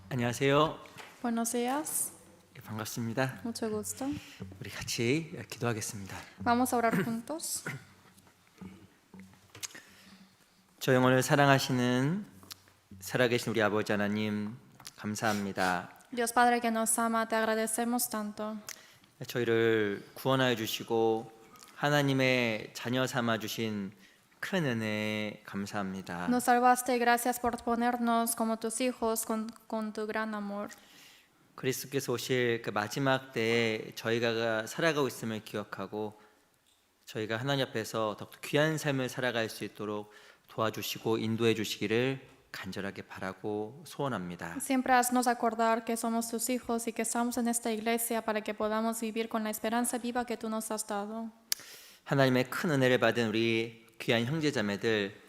안녕하세요. Buenos días, 예, 반갑습니다. mucho gusto. 우리 같이 기도하겠습니다. Vamos a orar juntos. 저 영혼을 사랑하시는 살아계신 우리 아버지 하나님 감사합니다. Dios Padre que nos ama, te agradecemos tanto. 저희를 구원하여 주시고 하나님의 자녀 삼아 주신 큰 은혜 감사합니다. Nos salvaste y gracias por ponernos como tus hijos con tu gran amor. 그리스도께서 오실 그 마지막 때에 저희가 살아가고 있음을 기억하고 저희가 하나님 앞에서 더욱 귀한 삶을 살아갈 수 있도록 도와주시고 인도해 주시기를 간절하게 바라고 소원합니다. Siempre haznos acordar que somos tus hijos y que estamos en esta iglesia para que podamos vivir con la esperanza viva que tú nos has dado. 하나님의 큰 은혜를 받은 우리 귀한 형제자매들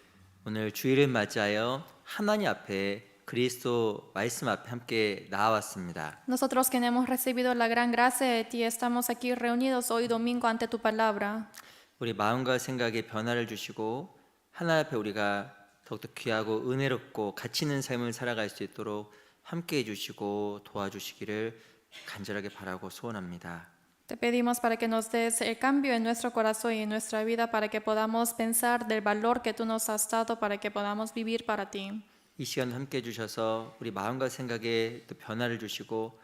오늘 주일을 맞이하여 하나님 앞에 그리스도 말씀 앞에 함께 나와왔습니다. Nosotros que hemos recibido la gran gracia de ti, estamos aquí reunidos hoy domingo ante tu palabra. 우리 마음과 생각에 변화를 주시고 하나님 앞에 우리가 더욱더 귀하고 은혜롭고 가치 있는 삶을 살아갈 수 있도록 함께 해주시고 도와주시기를 간절하게 바라고 소원합니다. Te pedimos para que nos des el cambio en nuestro corazón y en nuestra vida para que podamos pensar del valor que tú nos has dado para que podamos vivir para ti. 이 시간 함께 해주셔서 우리 마음과 생각에 또 변화를 주시고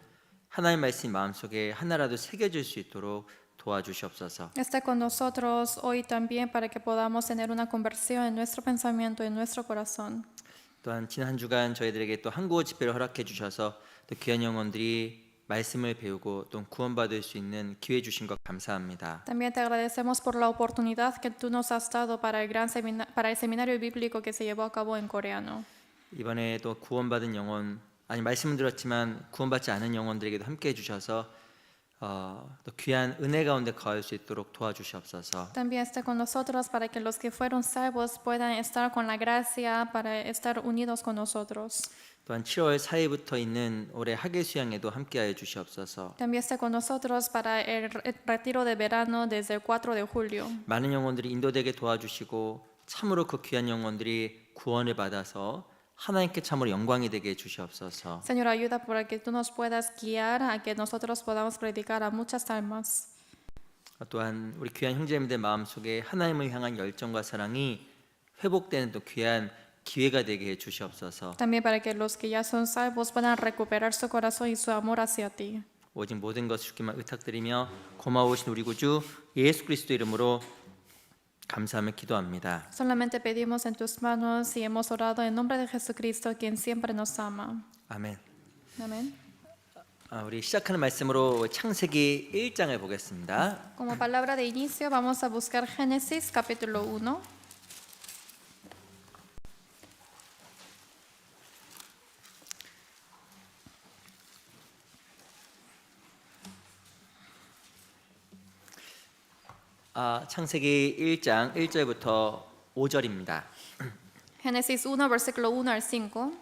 하나님 말씀이 마음속에 하나라도 새겨질 수 있도록 도와주시옵소서. Está con nosotros hoy también para que podamos tener una conversión en nuestro pensamiento y en nuestro corazón. 또한 지난 한 주간 저희들에게 또 한국어 집회를 허락해 주셔서 또 귀한 영혼들이 말씀을 배우고 또 구원받을 수 있는 기회 주신 것 감사합니다. También te agradecemos por la oportunidad que tú nos has dado para el seminario bíblico que se llevó a cabo en coreano. 이번에 또 구원받은 영혼 아니 말씀은 들었지만 구원받지 않은 영혼들에게도 함께 해주셔서 또 귀한 은혜 가운데 거할 수 있도록 도와주시옵소서. También esté con nosotros para que los que fueron salvos puedan estar con la gracia para estar unidos con nosotros. 또한 7월 4일부터 있는 올해 학예 수양에도 함께하여 주시옵소서. También esté con nosotros para el retiro de verano desde el 4 de julio. 많은 영혼들이 인도되게 도와주시고 참으로 그 귀한 영혼들이 구원을 받아서 하나님께 참으로 영광이 되게 해주시옵소서. Señor, ayuda para que tú nos puedas guiar a que nosotros podamos predicar a muchas almas. 또한 우리 귀한 형제님들 마음속에 하나님을 향한 열정과 사랑이 회복되는 또 귀한 기회가 되게 해주시옵소서. También para que los que ya son salvos puedan recuperar su corazón y su amor hacia ti. 오직 모든 것을 주께만 의탁드리며 고마우신 우리 구주 예수 그리스도 이름으로 감사하며 기도합니다. Solamente pedimos en tus manos y hemos orado en nombre de Jesucristo, quien siempre nos ama. 아멘. Amén. 우리 시작하는 말씀으로 창세기 1장을 보겠습니다. Como palabra de inicio vamos a buscar Génesis capítulo 1. 창세기 1장 1절부터 5절입니다. Génesis 1, versículo 1 al 5.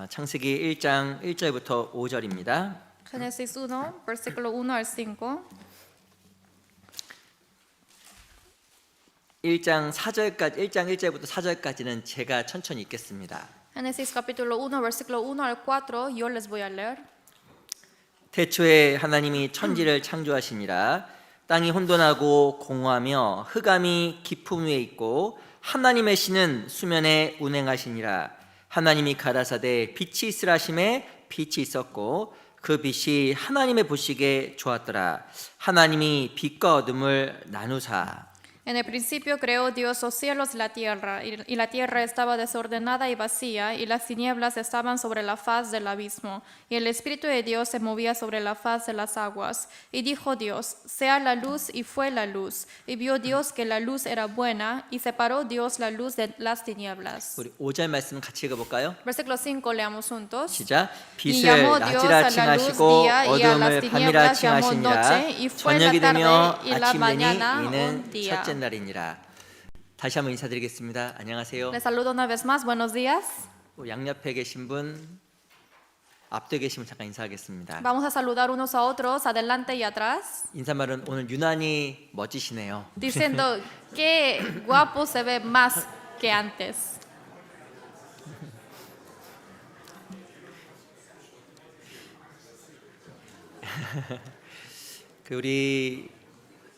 창세기 1장 1절부터 5절입니다. Génesis 1, versículo 1 al 5. 1장 1절부터 4절까지는 제가 천천히 읽겠습니다. Génesis capítulo 1, versículo 1 al 4, yo les voy a leer. 태초에 하나님이 천지를 창조하시니라. 땅이 혼돈하고 공허하며 흑암이 깊음 위에 있고 하나님의 신은 수면에 운행하시니라. 하나님이 가라사대 빛이 있으라 하심에 빛이 있었고 그 빛이 하나님의 보시기에 좋았더라. 하나님이 빛과 어둠을 나누사. En el principio creó Dios los cielos y la tierra estaba desordenada y vacía, y las tinieblas estaban sobre la faz del abismo, y el Espíritu de Dios se movía sobre la faz de las aguas. Y dijo Dios, sea la luz, y fue la luz. Y vio Dios que la luz era buena, y separó Dios la luz de las tinieblas. 우리 5절 말씀 같이 읽어볼까요? Versículo 5 leamos juntos. 시작. Y 빛을 llamó Dios 낮이라 a la luz 칭하시고 día y a las 어둠을 밤이라 tinieblas llamó 칭하시니라. noche, y fue la 저녁이 되며 tarde y la 아침 되니 mañana 이는 un día. 첫째 날이니라. 다시 한번 인사드리겠습니다. 안녕하세요. Les saludo una vez más, buenos días. 양옆에 계신 분 앞뒤에 계시면 잠깐 인사하겠습니다. Vamos a saludar unos a otros, adelante y atrás, 인사말은 오늘 유난히 멋지시네요. diciendo qué guapo se ve más que antes. 우리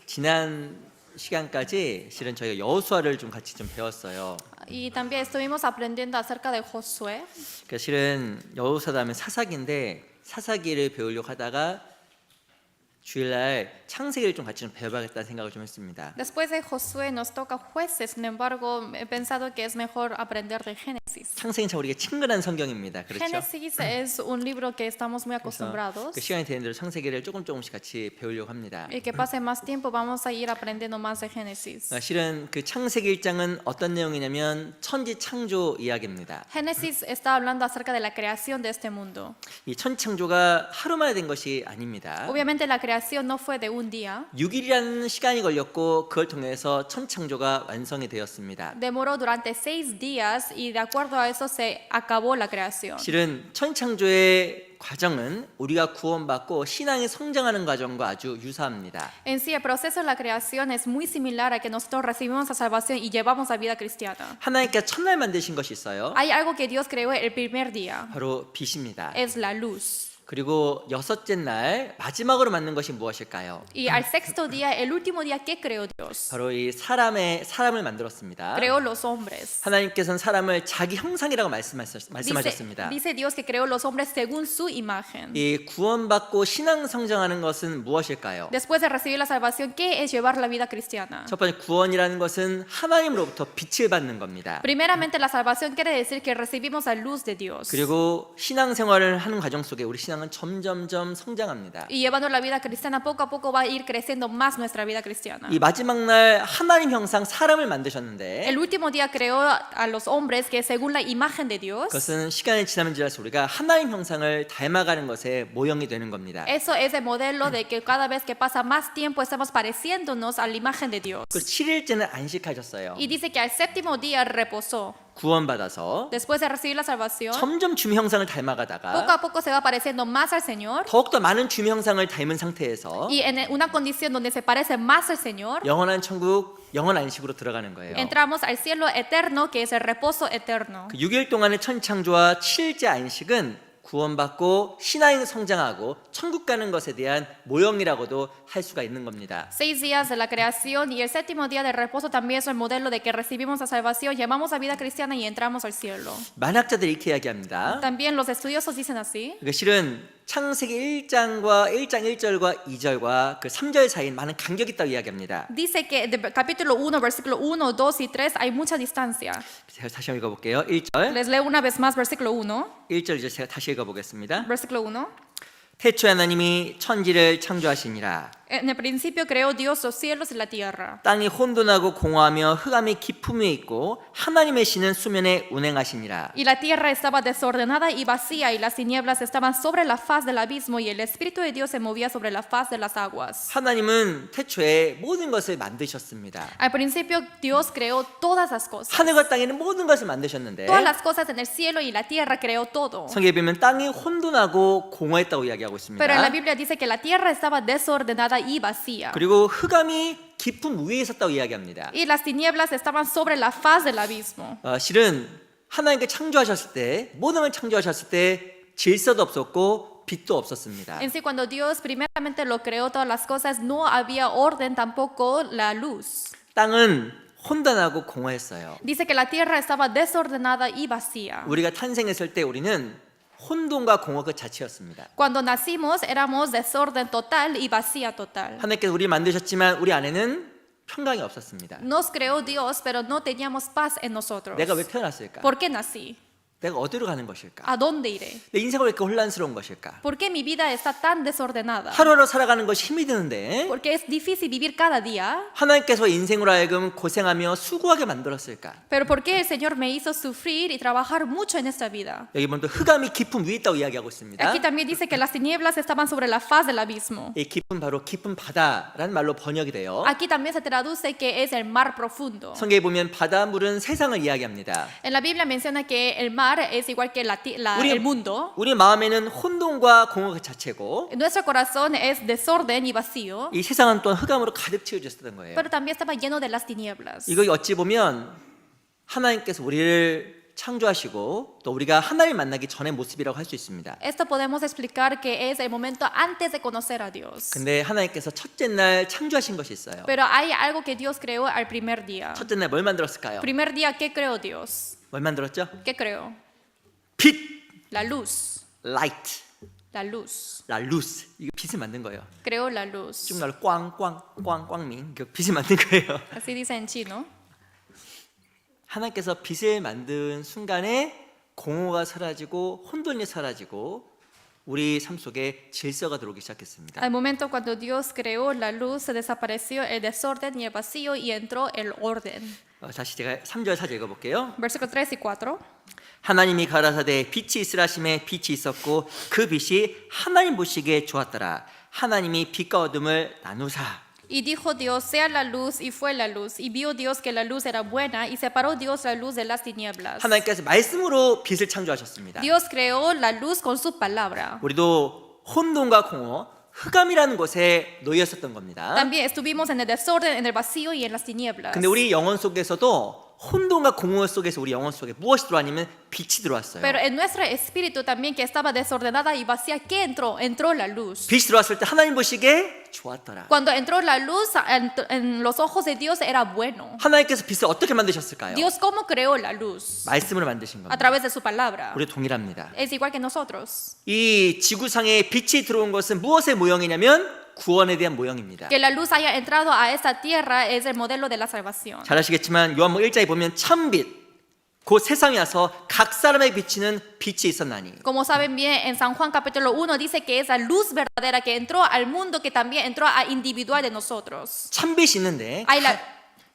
지난 시간까지 실은 저희가 여호수아를 좀 같이 좀 배웠어요. Y también estuvimos aprendiendo acerca de Josué. 실은 여호수아다 하면 사사기인데 사사기를 배우려고 하다가 주일날 창세기를 좀 같이 좀 배워봐야겠다는 생각을 좀 했습니다. Después de Josué nos toca jueces, sin embargo, he pensado que es mejor aprender de Génesis. 창세기는 참 우리가 친근한 성경입니다. 그렇죠? Génesis es un libro que estamos muy acostumbrados. 그 시간이 되는 대로 창세기를 조금씩 같이 배우려고 합니다. Y que pase más tiempo vamos a ir aprendiendo más de Génesis. 실은 그 창세기 1장은 어떤 내용이냐면 천지 창조 이야기입니다. Génesis está hablando acerca de la creación de este mundo. 이 천지 창조가 하루 만에 된 것이 아닙니다. Obviamente la creación no fue de un día. 6일이라는 시간이 걸렸고 그걸 통해서 천지 창조가 완성이 되었습니다. Demoró durante 6 días y de acuerdo a eso se acabó la creación. 실은 천지 창조의 과정은 우리가 구원받고 신앙이 성장하는 과정과 아주 유사합니다. En sí, el proceso de la creación es muy similar a que nosotros recibimos la salvación y llevamos la vida cristiana. 하나님께서 첫날 만드신 것이 있어요. Hay algo que Dios creó el primer día, 바로 빛입니다. es la luz. 그리고 여섯째 날 마지막으로 만든 것이 무엇일까요? Y al sexto día, el último día, ¿qué creó Dios? 바로 이 사람을 만들었습니다. Creó los hombres. 하나님께서는 사람을 자기 형상이라고 말씀하셨습니다. Dice Dios que creó los hombres según su imagen. 이 구원받고 신앙 성장하는 것은 무엇일까요? Después de recibir la salvación, ¿qué es llevar la vida cristiana? 첫 번째 구원이라는 것은 하나님으로부터 빛을 받는 겁니다. Primeramente, la salvación quiere decir que recibimos la luz de Dios. 그리고 신앙 생활을 하는 과정 속에 우리 신앙은 점점점 성장합니다. Y llevando la vida cristiana, poco a poco va a ir creciendo más nuestra vida cristiana. 이 마지막 날 하나님 형상 사람을 만드셨는데 El último día creó a los hombres que según la imagen de Dios. 그것은 시간이 지나면 지날수록 우리가 하나님 형상을 닮아가는 것의 모형이 되는 겁니다. Eso es el modelo de que cada vez que pasa más tiempo estamos pareciéndonos a la imagen de Dios. 그 7일째는 안식하셨어요. Y dice que al séptimo día reposó. 구원받아서 Después de recibir la salvación, 점점 주님 형상을 poco 닮아가다가 a poco se va pareciendo más al Señor. 더욱더 많은 주님 형상을 닮은 상태에서 Y en una condición donde se parece más al Señor, 영원한 천국, 영원 안식으로 들어가는 거예요. entramos al cielo eterno, que es el reposo eterno. 그 6일 동안의 천창조와 7일째 안식은 구원받고 신앙이 성장하고 천국 가는 것에 대한 모형이라고도 할 수가 있는 겁니다. 6 días de la creación y el séptimo día de reposo también es el modelo de que recibimos la salvación, llevamos la vida cristiana y entramos al cielo. 만학자들이 이렇게 이야기합니다. También los estudiosos dicen así. 그 실은 창세기 1장 1절과 2절과 그 3절 사이에 많은 간격이 있다고 이야기합니다. Dice que de capítulo 1, versículo 1, 2 y 3 hay mucha distancia. 제가 다시 한번 읽어볼게요. 1절, Les leo una vez más versículo 1. 1절 이제 제가 다시 읽어보겠습니다. Versículo 1. 태초에 하나님이 천지를 창조하시니라. En el principio creó Dios los cielos y la tierra. 땅이 혼돈하고 공허하며 흑암이 깊음에 있고 하나님의 신은 수면에 운행하시니라. Y la tierra estaba desordenada y vacía, y las tinieblas estaban sobre la faz del abismo, y el Espíritu de Dios se movía sobre la faz de las aguas. 하나님은 태초에 모든 것을 만드셨습니다. Al principio Dios creó todas las cosas. 하늘과 땅에는 모든 것을 만드셨는데 Todas las cosas en el cielo y la tierra creó todo. 성경에 보면 땅이 혼돈하고 공허했다고 이야기하고 있습니다. Pero en la Biblia dice que la tierra estaba desordenada y vacía. 그리고 흑암이 깊은 위에 있었다고 이야기합니다. Y las tinieblas estaban sobre la faz del abismo. 실은 하나님께 창조하셨을 때 모든 걸 창조하셨을 때 질서도 없었고 빛도 없었습니다. En sí, cuando Dios primeramente lo creó todas las cosas, no había orden, tampoco la luz. 땅은 혼돈하고 공허했어요. Dice que la tierra estaba desordenada y vacía. 우리가 탄생했을 때 우리는 혼돈과 공허 그 자체였습니다. Cuando nacimos éramos desorden total y vacía total. 하나님께서 우리 만드셨지만 우리 안에는 평강이 없었습니다. Nos creó Dios, pero no teníamos paz en nosotros. 내가 왜 태어났을까? ¿Por qué nací? 내가 어디로 가는 것일까? ¿A dónde iré? 내 인생은 왜 이렇게 혼란스러운 것일까? ¿Por qué mi vida está tan desordenada? 하루하루 살아가는 것이 힘이 드는데 Porque es difícil vivir cada día. 하나님께서 인생으로 하여금 고생하며 수고하게 만들었을까? Pero ¿por qué el Señor me hizo sufrir y trabajar mucho en esta vida? 여기 보면 또 흑암이 깊은 위에 있다고 이야기하고 있습니다. Aquí también dice que las tinieblas estaban sobre la faz del abismo. 이 깊은 바로 깊은 바다라는 말로 번역이 돼요. Aquí también se traduce que es el mar profundo. 성경에 보면 바닷물은 세상을 이야기합니다. En la Biblia menciona que el mar mar es igual que el mundo. 우리 마음에는 혼돈과 공허 그 자체고 Nuestro corazón es desorden y vacío, 이 세상은 또한 흑암으로 가득 채워졌던 거예요. pero también estaba lleno de las tinieblas. 이거 어찌 보면 하나님께서 우리를 창조하시고 또 우리가 하나님을 만나기 전의 모습이라고 할 수 있습니다. Esto podemos explicar que es el momento antes de conocer a Dios. 근데 하나님께서 첫째 날 창조하신 것이 있어요. Pero hay algo que Dios creó al primer día. 첫째 날 뭘 만들었을까요? Primer día, ¿qué creó Dios? 뭘 만들었죠? ¿Qué creó? 빛, La luz. light, La luz. 라 루스. 이거 빛을 만든 거예요. Creó la luz. 쭉 나올 꽝꽝꽝꽝민. 그 빛을 만든 거예요. Así dice en chino. 하나님께서 빛을 만든 순간에 공허가 사라지고 혼돈이 사라지고 우리 삶 속에 질서가 들어오기 시작했습니다. Al momento cuando Dios creó la luz, se desapareció el desorden y el vacío y entró el orden. 다시 제가 3절 4절 읽어볼게요. Versículo 3 y 4. 하나님이 가라사대 빛이 있으라 하심에 빛이 있었고 그 빛이 하나님 보시기에 좋았더라. 하나님이 빛과 어둠을 나누사. Y dijo Dios, sea la luz, y fue la luz. Y vio Dios que la luz era buena, y separó Dios la luz de las tinieblas. 하나님께서 말씀으로 빛을 창조하셨습니다. Dios creó la luz con su palabra. 우리도 혼돈과 공허, 흑암이라는 곳에 놓였었던 겁니다. También estuvimos en el desorden, en el vacío y en las tinieblas. 근데 우리 영혼 속에서도 혼돈과 공허 속에서 우리 영혼 속에 무엇이 들어왔냐면 빛이 들어왔어요. Pero en nuestro espíritu también, que estaba desordenada y vacía, ¿qué entró? Entró la luz. 빛이 들어왔을 때 하나님 보시기에 좋았더라. Cuando entró la luz, en los ojos de Dios era bueno. 하나님께서 빛을 어떻게 만드셨을까요? Dios, ¿cómo creó la luz? 말씀으로 만드신 A 겁니다. través de su palabra. 우리 동일합니다. Es igual que nosotros. 이 지구상에 빛이 들어온 것은 무엇의 모형이냐면 구원에 대한 모형입니다. Que la luz haya entrado a esta tierra es el modelo de la salvación. 잘 아시겠지만 요한복음 1장에 보면 참빛, 그 세상에 와서 각 사람에게 비치는 빛이 있었나니. Como saben bien, en San Juan capítulo 1 dice que es la luz verdadera que entró al mundo, que también entró a individual de nosotros. 참빛이 있는데 Hay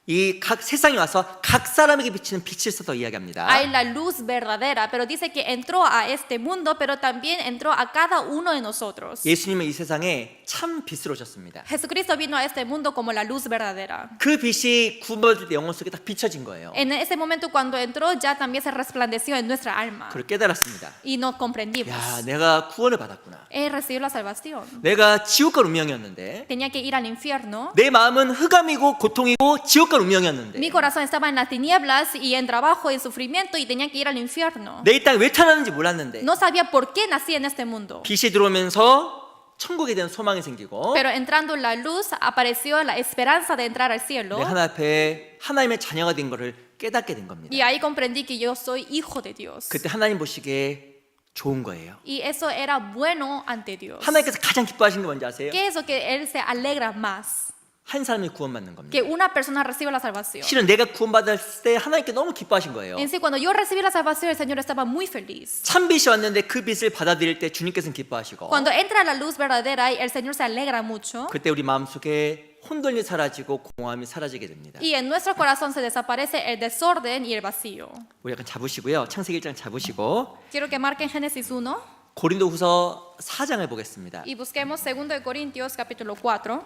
이 각 세상에 와서 각 사람에게 비치는 빛이 있어서 이야기합니다. la luz verdadera, pero dice que entró a este mundo, pero también entró a cada uno de nosotros. 예수님은 이 세상에 참 빛으로 오셨습니다. Jesucristo vino a este mundo como la luz verdadera. 그 빛이 구원받을 때 영혼 속에 딱 비춰진 거예요. En ese momento cuando entró ya también se resplandeció en nuestra alma 그걸 깨달았습니다. y nos comprendimos. 야, 내가 구원을 받았구나. He recibido la salvación. 내가 지옥과 운명이었는데 Tenía que ir al infierno. 내 마음은 흑암이고 고통이고 지옥과 운명이었는데 Mi corazón estaba en las tinieblas y en trabajo y en sufrimiento y tenía que ir al infierno. 내 이 땅에 왜 태어났는지 몰랐는데 No sabía por qué nací en este mundo. 빛이 들어오면서 천국에 대한 소망이 생기고 Pero entrando la luz apareció la esperanza de entrar al cielo. 내 하나 앞에 하나님의 자녀가 된 것을 깨닫게 된 겁니다. Y ahí comprendí que yo soy hijo de Dios. 그때 하나님 보시기에 좋은 거예요. Y eso era bueno ante Dios. 하나님께서 가장 기뻐하신 게 뭔지 아세요? ¿Qué es lo que Él se alegra más? 한 사람이 구원받는 겁니다. Que una persona reciba la salvación. 실은 내가 구원받을 때 하나님께 너무 기뻐하신 거예요. En sí, cuando yo recibí la salvación, el Señor estaba muy feliz. 참빛이 왔는데 그 빛을 받아들일 때 주님께서는 기뻐하시고 Cuando entra la luz verdadera, el Señor se alegra mucho. 그때 우리 마음속에 혼돈이 사라지고 공허함이 사라지게 됩니다. Y en nuestro corazón se desaparece el desorden y el vacío. 우리 약간 잡으시고요. 창세기 1장 잡으시고 Quiero que marquen Génesis 1 고린도후서 4장을 보겠습니다. y busquemos 2 de Corintios capítulo 4.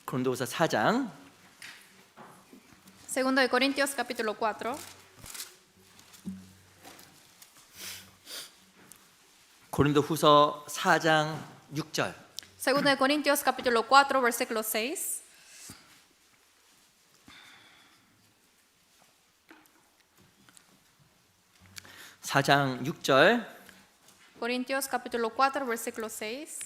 고린도후서 4장 2 de Corintios capítulo 4. 고린도후서 4장 6절 2 de Corintios capítulo 4 versículo 6. 사장 6절 Corintios capítulo 4 versículo 6.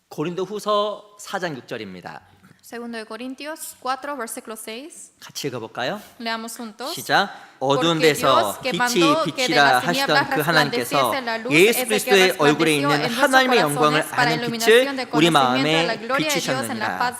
고린도후서 4장 6절입니다. 2 de Corintios 4 versículo 6. 같이 읽어볼까요? Leamos juntos. 시작. 어두운 데서 빛이 빛이라 하시던 그 하나님께서 예수 그리스도의 얼굴에 있는 하나님의 영광을 아는 빛을 우리 마음에 비추셨느니라.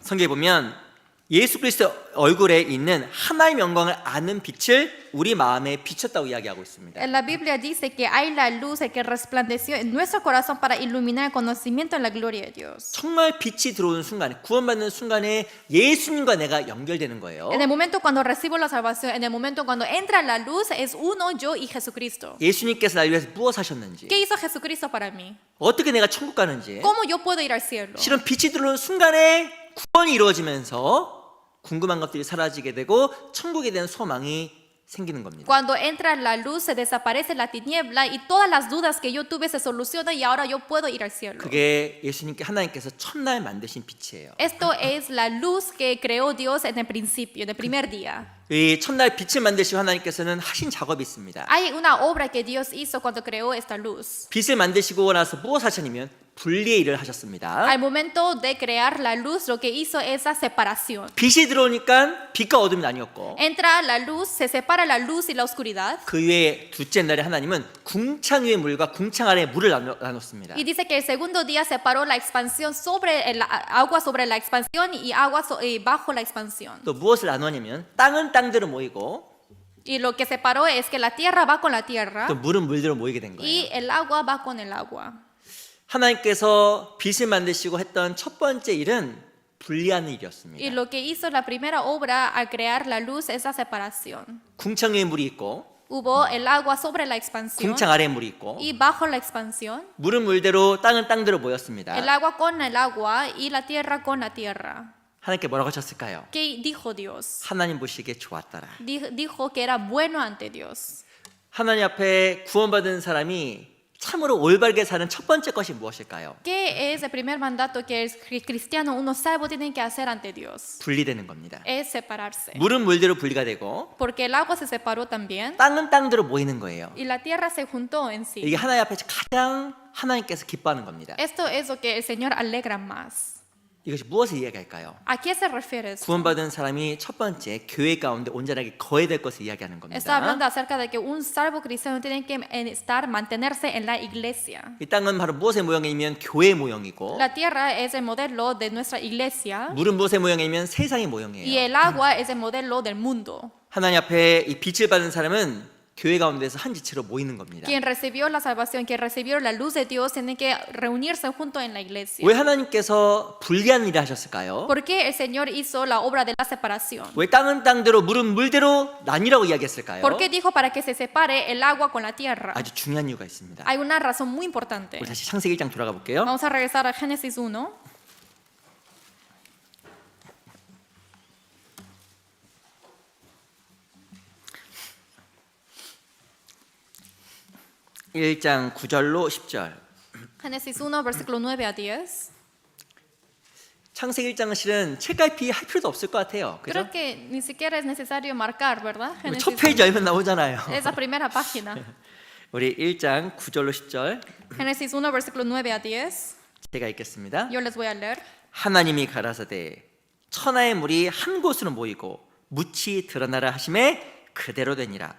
성경에 보면 예수 그리스도 얼굴에 있는 하나님의 영광을 아는 빛을 우리 마음에 비췄다고 이야기하고 있습니다. En la Biblia dice que hay la luz que resplandeció en nuestro corazón para iluminar el conocimiento en la gloria de Dios. 정말 빛이 들어오는 순간에 구원받는 순간에 예수님과 내가 연결되는 거예요. En el momento cuando recibo la salvación, en el momento cuando entra la luz, es uno, yo y Jesucristo. 예수님께서 나를 위해서 무엇 하셨는지, ¿Qué hizo Jesucristo para mí? 어떻게 내가 천국 가는지, ¿Cómo yo puedo ir al cielo? 실은 빛이 들어오는 순간에 구원이 이루어지면서 궁금한 것들이 사라지게 되고 천국에 대한 소망이 생기는 겁니다. Cuando entra la luz se desaparece la tiniebla y todas las dudas que yo tuve se solucionan y ahora yo puedo ir al cielo. 그게 예수님께 하나님께서 첫날 만드신 빛이에요. Esto es la luz que creó Dios en el principio, en el primer día. 이 첫날 빛을 만드시고 하나님께서는 하신 작업이 있습니다. Hay una obra que Dios hizo cuando creó esta luz. 빛을 만드시고 나서 무엇 하셨냐면 분리의 일을 하셨습니다. Al momento de crear la luz, lo que hizo es esa separación. 빛이 들어오니까 빛과 어둠이 나뉘었고 Entra la luz, se separa la luz y la oscuridad. 그 위에 둘째 날에 하나님은 궁창 위의 물과 궁창 아래의 물을 나눴습니다. Y dice que el segundo día separó la expansión sobre el agua sobre la expansión y agua bajo la expansión. 또 무엇을 나누냐면 땅은 땅대로 모이고 Y lo que separó es que la tierra va con la tierra 또 물은 물대로 모이게 된 거예요. y el agua va con el agua. 하나님께서 빛을 만드시고 했던 첫 번째 일은 분리하는 Y 일이었습니다. lo que hizo la primera obra al crear la luz es esa separación. 궁창 위에 물이 있고 Hubo el agua sobre la expansión 궁창 아래에 물이 있고 y bajo la expansión, 물은 물대로 땅은 땅대로 모였습니다. el agua con el agua y la tierra con la tierra. 하나님께 뭐라고 하셨을까요? ¿Qué dijo Dios? 하나님 보시기에 좋았더라. Dijo que era bueno ante Dios. 하나님 앞에 구원받은 사람이 참으로 올바르게 사는 첫 번째 것이 무엇일까요? ¿Qué es el primer mandato que el cristiano, uno salvo, tiene que hacer ante Dios? 분리되는 겁니다. Es separarse. 물은 물대로 분리가 되고 Porque el agua se separó también 땅은 땅대로 모이는 거예요. y la tierra se juntó en sí. 이게 하나님 앞에 가장 하나님께서 기뻐하는 겁니다. Esto es lo que el Señor alegra más. 이것이 무엇을 이야기할까요? ¿A qué se refiere esto? 구원받은 사람이 첫 번째 교회 가운데 온전하게 거해야 될 것을 이야기하는 Está hablando 겁니다. acerca de que un salvo cristiano tiene que mantenerse en la iglesia. 이 땅은 바로 무엇의 모형이면 교회의 모형이고 La tierra es el modelo de nuestra iglesia 물은 무엇의 모형이면 세상의 y 모형이에요. el agua es el modelo del mundo. 하나님 앞에 이 빛을 받은 사람은 교회 가운데서 한 지체로 모이는 겁니다. Quien recibió la salvación, quien recibió la luz de Dios, tiene que reunirse junto en la iglesia. 왜 하나님께서 분리하는 일을 하셨을까요? ¿Por qué el Señor hizo la obra de la separación? 왜 땅은 땅대로 물은 물대로 나뉘라고 이야기했을까요? ¿Por qué dijo para que se separe el agua con la tierra? 아주 중요한 이유가 있습니다. Hay una razón muy importante. 우리 다시 창세기 1장 돌아가 볼게요. Vamos a regresar a Génesis 1. 일 1장 9절로 10절. Génesis 1, versículo 9 a 10. 창세기 1장은 실은 책갈피 할 필요도 없을 것 같아요. 그죠? Creo que ni siquiera es necesario marcar, ¿verdad? 첫 페이지 열면 나오잖아요. Es la primera página. 우리 1장 9절로 10절 Génesis 1, versículo 9 a 10. 제가 읽겠습니다. Yo les voy a leer. 하나님이 가라사대 천하의 물이 한 곳으로 모이고 묻이 드러나라 하심에 그대로 되니라.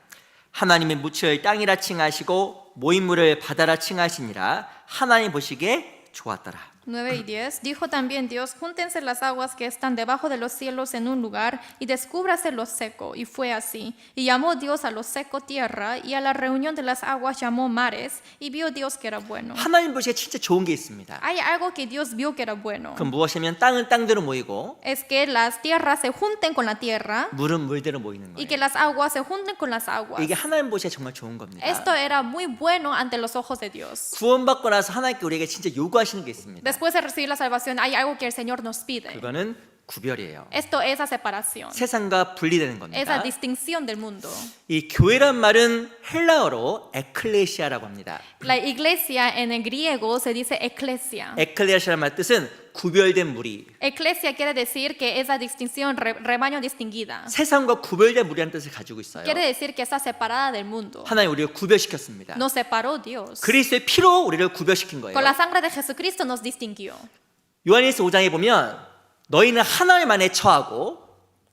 하나님이 묻을 땅이라 칭하시고 모인 물을 바다라 칭하시니라. 하나님 보시기에 좋았더라. 9 y 10. Dijo también Dios, júntense las aguas que están debajo de los cielos en un lugar y descúbrase lo seco. Y fue así. Y llamó Dios a lo seco tierra y a la reunión de las aguas llamó mares. Y vio Dios que era bueno. 하나님 보시기에 진짜 좋은 게 있습니다. Hay algo que Dios vio que era bueno. 그럼 무엇이면 땅은 땅대로 모이고 Es que las tierras se junten con la tierra 물은 물대로 모이는 y 거예요. que las aguas se junten con las aguas. 이게 하나님 보시기에 정말 좋은 겁니다. Esto era muy bueno ante los ojos de Dios. 구원받고 나서 하나님께 우리에게 진짜 요구하시는 게 있습니다. Después de recibir la salvación hay algo que el Señor nos pide. 그거는 구별이에요. Esto es la separación. 세상과 분리되는 Es la 겁니다. distinción del mundo. 이 교회란 말은 헬라어로 에클레시아라고 합니다. La iglesia en el griego se dice eclesia. 에클레시아란 말 뜻은 구별된 무리. Eclesia quiere decir que es la distinción, rebaño distinguida. 세상과 구별된 무리라는 뜻을 가지고 있어요. Quiere decir que está separada del mundo. 하나님 우리를 구별시켰습니다. Nos separó Dios. 그리스도의 피로 우리를 구별시킨 거예요. Con la sangre de Jesucristo nos distinguió. 요한일서 5장에 보면 너희는 하나님 안에 처하고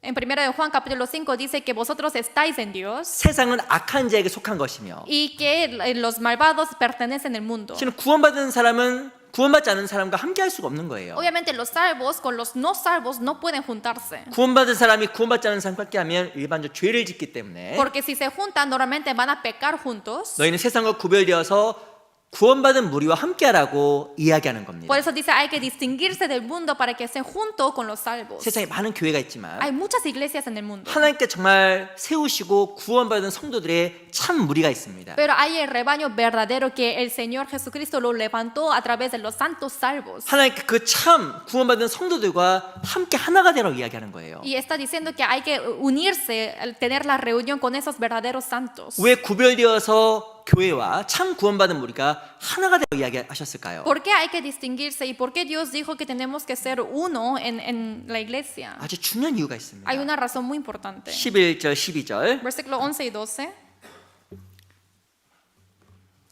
En 1 de Juan capítulo 5 dice que vosotros estáis en Dios 세상은 악한 자에게 속한 것이며 y que los malvados pertenecen al mundo. 실은 구원받은 사람은 구원받지 않은 사람과 함께 할 수가 없는 거예요. Obviamente los salvos con los no salvos no pueden juntarse. 구원받은 사람이 구원받지 않은 사람과 함께 하면 일반적으로 죄를 짓기 때문에 Porque si se juntan normalmente van a pecar juntos. 너희는 세상과 구별되어서 구원받은 무리와 함께하라고 이야기하는 겁니다. Por eso dice, hay que distinguirse del mundo para que estén junto con los salvos. 세상에 많은 교회가 있지만 Hay muchas iglesias en el mundo, 하나님께 정말 세우시고 구원받은 성도들의 참 무리가 있습니다. pero hay el rebaño verdadero que el Señor Jesucristo lo levantó a través de los santos salvos. 하나님께 그 참 구원받은 성도들과 함께 하나가 되라고 이야기하는 거예요. Y está diciendo que hay que unirse, tener la reunión con esos verdaderos santos. 왜 구별되어서 교회와 참 구원받은 무리가 하나가 되라고 이야기하셨을까요? ¿Por qué hay que distinguirse y por qué Dios dijo que tenemos que ser uno en la iglesia? 아주 중요한 이유가 있습니다. Hay una razón muy importante. 11절 12절 Versículo 11 y 12,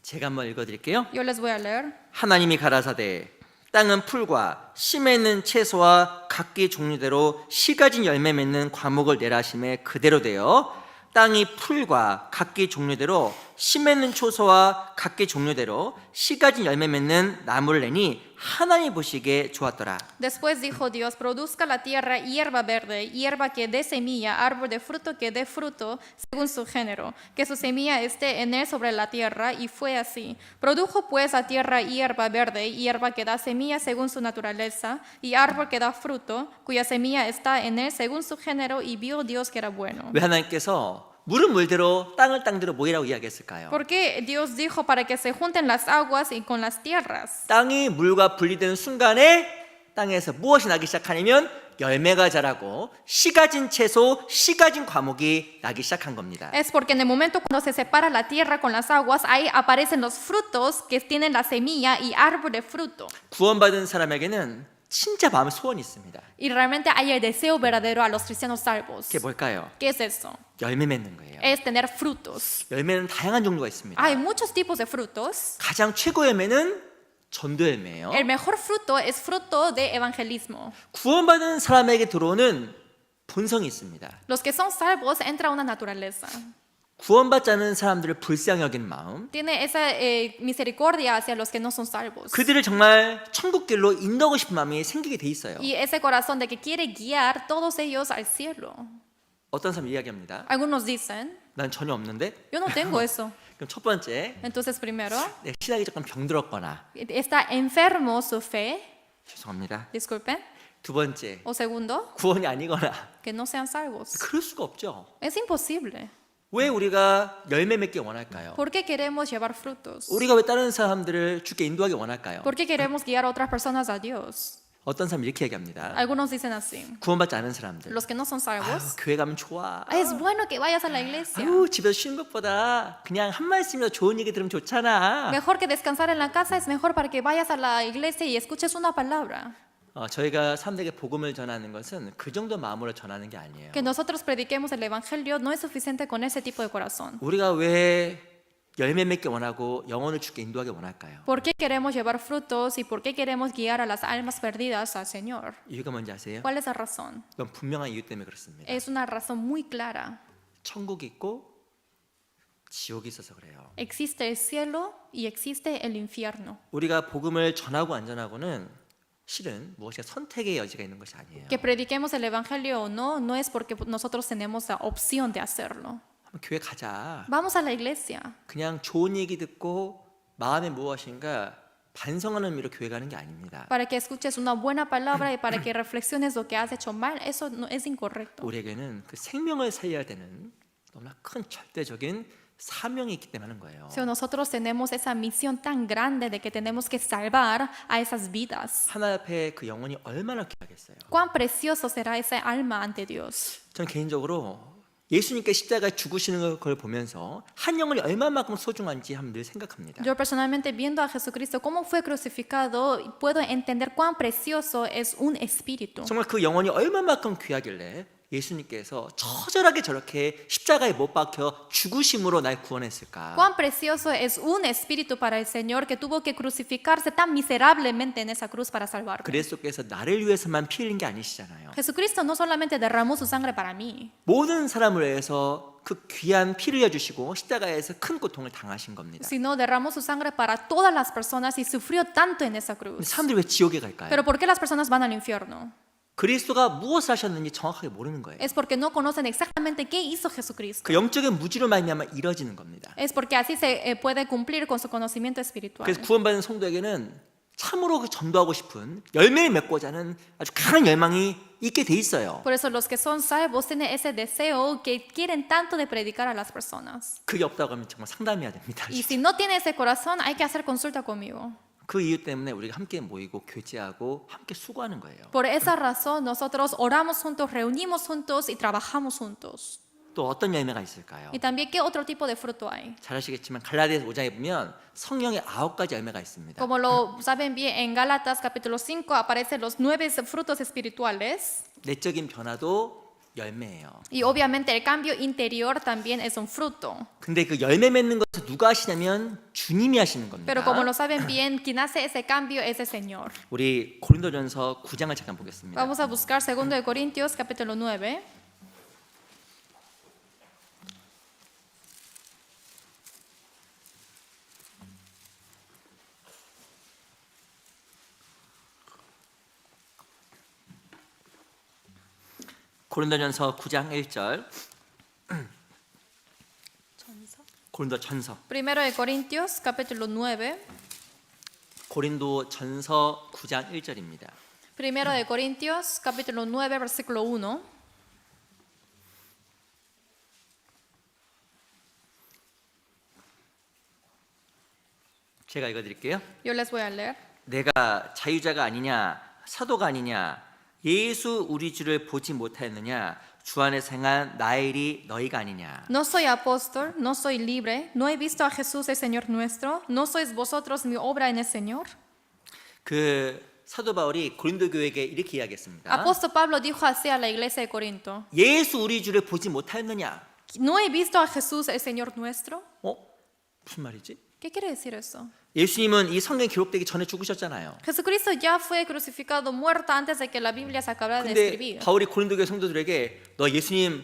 제가 한번 읽어드릴게요. yo les voy a leer. 하나님이 가라사대 땅은 풀과 심에 있는 채소와 각기 종류대로 씨 가진 열매 맺는 과목을 내라 하심에 그대로 되어 땅이 풀과 각기 종류대로 씨 맺는 초소와 각기 종류대로 씨 가진 열매 맺는 나무를 내니 하나님 보시기에 좋았더라. Después dijo Dios, produzca la tierra hierba verde, hierba que dé semilla, árbol de fruto que dé fruto según su género, que su semilla esté en él sobre la tierra, y fue así. Produjo pues la tierra hierba verde, hierba que da semilla según su naturaleza, y árbol que da fruto, cuya semilla está en él según su género, y vio Dios que era bueno. 왜 하나님께서 물은 물대로 땅을 땅대로 모이라고 이야기했을까요? ¿Por qué Dios dijo para que se junten las aguas y con las tierras? 땅이 물과 분리되는 순간에 땅에서 무엇이 나기 시작하냐면 열매가 자라고 씨 가진 채소, 씨 가진 과목이 나기 시작한 겁니다. Es porque en el momento cuando se separa la tierra con las aguas, ahí aparecen los frutos que tienen la semilla y árbol de fruto. 구원받은 사람에게는 진짜 마음의 소원이 있습니다. Y realmente hay el deseo verdadero a los cristianos salvos. 그게 뭘까요? ¿Qué es eso? 열매 맺는 거예요. Es tener frutos. 열매는 다양한 종류가 있습니다. Hay muchos tipos de frutos. 가장 최고 열매는 전도 열매예요. El mejor fruto es fruto de evangelismo. 구원받은 사람에게 들어오는 본성이 있습니다. Los que son salvos entra una naturaleza. 구원받지 않은 사람들을 불쌍히 여기는 마음, Tiene esa misericordia hacia los que no son salvos. 그들을 정말 천국길로 인도하고 싶은 마음이 생기게 돼 있어요. Y ese corazón de que quiere guiar todos ellos al cielo. 어떤 사람이 이야기합니다. Algunos dicen, 난 전혀 없는데. yo no tengo eso. 그럼 첫 번째, Entonces, primero, 내 신학이 조금 병들었거나 está enfermo su fe, 죄송합니다. disculpen. 두 번째, O segundo, 구원이 아니거나 que no sean salvos. 그럴 수가 없죠. Es imposible. 왜 우리가 열매 맺기 원할까요? ¿Por qué queremos llevar frutos? 우리가 왜 다른 사람들을 주께 인도하기 원할까요? ¿Por qué queremos guiar a otras personas a Dios? 어떤 사람이 이렇게 얘기합니다. Algunos dicen así. 구원받지 않은 사람들. Los que no son salvos, 교회 가면 좋아. es bueno que vayas a la iglesia. 집에서 쉬는 것보다 그냥 한 말씀이라도 좋은 얘기 들으면 좋잖아. Mejor que descansar en la casa es mejor para que vayas a la iglesia y escuches una palabra. 저희가 사람들에게 복음을 전하는 것은 그 정도 마음으로 전하는 게 아니에요. Que nosotros prediquemos el evangelio no es suficiente con ese tipo de corazón. 우리가 왜 열매 맺기 원하고 영혼을 주께 인도하기 원할까요? ¿Por qué queremos llevar frutos y por qué queremos guiar a las almas perdidas al Señor? 이유가 뭔지 아세요? ¿Cuál es la razón? 이건 분명한 이유 때문에 그렇습니다. Es una razón muy clara. 천국이 있고 지옥이 있어서 그래요. Existe el cielo y existe el infierno. 우리가 복음을 전하고 안 전하고는 실은 무엇이 선택의 여지가 있는 것이 아니에요. Que prediquemos el evangelio o no, no es porque nosotros tenemos la opción de hacerlo. 한번 교회 가자. Vamos a la iglesia. 그냥 좋은 얘기 듣고 마음에 무엇인가 반성하는 의미로 교회 가는 게 아닙니다. Para que escuches una buena palabra y para que reflexiones lo que has hecho mal, eso no es incorrecto. 우리에게는 그 생명을 살려야 되는 너무나 큰 절대적인 사명이 있기 때문에 하는 거예요. Si nosotros tenemos esa misión tan grande de que tenemos que salvar a esas vidas. 하나님 앞에 그 영혼이 얼마나 귀하겠어요. Cuán precioso será esa alma ante Dios. 저는 개인적으로 예수님께 십자가에 죽으시는 걸 보면서 한 영혼이 얼마만큼 소중한지 한번 늘 생각합니다. Yo personalmente viendo a Jesucristo cómo fue crucificado, puedo entender cuán precioso es un espíritu. 정말 그 영혼이 얼마만큼 귀하길래 예수님께서 처절하게 저렇게 십자가에 못 박혀 죽으심으로 날 구원했을까? Cuán precioso es un espíritu para el Señor que tuvo que crucificarse tan miserablemente en esa cruz para salvarme. 그리스도께서 나를 위해서만 피 흘린 게 아니시잖아요. Jesucristo no solamente derramó su sangre para mí, 모든 사람을 위해서 그 귀한 피를 흘려주시고 십자가에서 큰 고통을 당하신 겁니다. sino derramó su sangre para todas las personas y sufrió tanto en esa 근데 cruz. 사람들이 왜 지옥에 갈까요? Pero ¿por qué las personas van al infierno? 그리스도가 무엇을 하셨는지 정확하게 모르는 거예요. Es porque no conocen exactamente qué hizo Jesucristo. 그 영적인 무지로 말미암아 이뤄지는 겁니다. Es porque así se puede cumplir con su conocimiento espiritual. 그래서 구원받은 성도에게는 참으로 그 전도하고 싶은 열매를 맺고자 하는 아주 강한 열망이 있게 돼 있어요. Por eso los que son salvos tienen ese deseo que quieren tanto de predicar a las personas. 그게 없다고 하면 정말 상담해야 됩니다. Y si no tiene ese corazón, hay que hacer consulta conmigo. 그 이유 때문에 우리가 함께 모이고 교제하고 함께 수고하는 거예요. Por esa razón, nosotros oramos juntos, reunimos juntos y trabajamos juntos. 또 어떤 열매가 있을까요? Y también, ¿qué otro tipo de fruto hay? 잘 아시겠지만 갈라디아서 5장에 보면 성령의 9가지 열매가 있습니다. Como lo saben bien, en Gálatas capítulo 5 aparecen los 9 frutos espirituales. 내적인 변화도 열매예요. Y obviamente el cambio interior también es un fruto. 근데 그 열매 맺는 것을 누가 하시냐면 주님이 하시는 겁니다. Pero como lo saben bien, quien hace ese cambio es el Señor. 우리 고린도전서 9장을 잠깐 보겠습니다. Vamos a buscar 2 de Corintios capítulo 9. 고린도전서 9장 1절. 고린도전서. Primero de Corintios capítulo 9. 고린도전서 9장 1절입니다. Primero de Corintios capítulo 9 versículo 1. 제가 읽어 드릴게요. Yo les voy a leer. 내가 자유자가 아니냐 사도가 아니냐 예수 우리 주를 보지 못하였느냐 주 안에서 행한 나의 일이 너희가 아니냐. No soy apóstol, no soy libre, no he visto a Jesús el Señor nuestro, no sois vosotros mi obra en el Señor. 그 사도 바울이 고린도 교회에게 이렇게 이야기했습니다. Apóstol Pablo dijo así a la iglesia de Corinto: 예수 우리 주를 보지 못하였느냐. ¿No he visto a Jesús el Señor nuestro? 무슨 말이지? ¿Qué quiere decir eso? 예수님은 이 성경에 기록되기 전에 죽으셨잖아요. Jesucristo ya fue crucificado, muerto antes de que la Biblia se acabara de 근데 escribir. 바울이 고린도 교회 성도들에게 너 예수님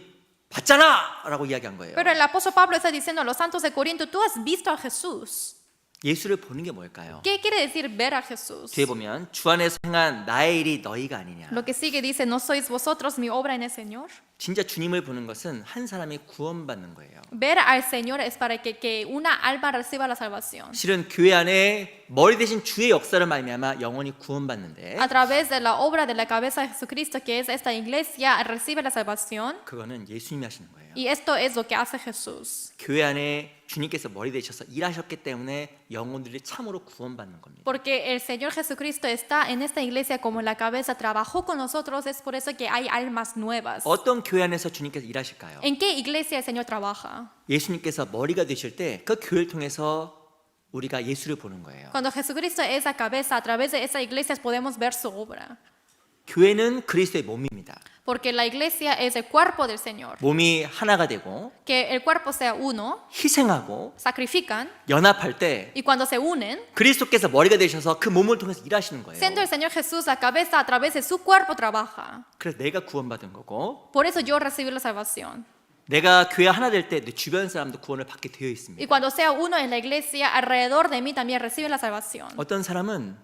봤잖아! 라고 이야기한 거예요. Pero el apóstol Pablo está diciendo a los santos de Corinto: tú has visto a Jesús. 예수를 보는 게 뭘까요? ¿Qué quiere decir ver a Jesús? 뒤에 보면 주 안에서 행한 나의 일이 너희가 아니냐. Lo que sigue dice: ¿no sois vosotros mi obra en el Señor? 진짜 주님을 보는 것은 한 사람이 구원받는 거예요. Ver al Señor es para que una alma reciba la salvación. 실은 교회 안에 머리 대신 주의 역사를 말미암아 영혼이 구원받는데 A través de la obra de la cabeza de Jesucristo, que es esta iglesia, recibe la salvación. 그거는 예수님이 하시는 거예요. Y esto es lo que hace Jesús. 교회 안에 주님께서 머리 되셔서 일하셨기 때문에 영혼들이 참으로 구원받는 겁니다. Porque el Señor Jesucristo está en esta iglesia como la cabeza, trabajó con nosotros, es por eso que hay almas nuevas. 어떤 교회 안에서 주님께서 일하실까요? ¿En qué iglesia el Señor trabaja? 예수님께서 머리가 되실 때 그 교회를 통해서 우리가 예수를 보는 거예요. Cuando Jesucristo es la cabeza, a través de esa iglesia podemos ver su obra. 교회는 그리스도의 몸입니다. Porque la iglesia es el cuerpo del Señor. 몸이 하나가 되고 Que el cuerpo sea uno, 희생하고 sacrifican, 연합할 때 y cuando se unen, 그리스도께서 머리가 되셔서 그 몸을 통해서 일하시는 거예요. siendo el Señor Jesús la cabeza, a través de su cuerpo trabaja. 그래서 내가 구원받은 거고 Por eso yo recibí la salvación. 내가 교회 하나 될 때 내 주변 사람도 구원을 받게 되어 Y 있습니다. cuando sea uno en la iglesia, alrededor de mí también recibe la salvación. 어떤 사람은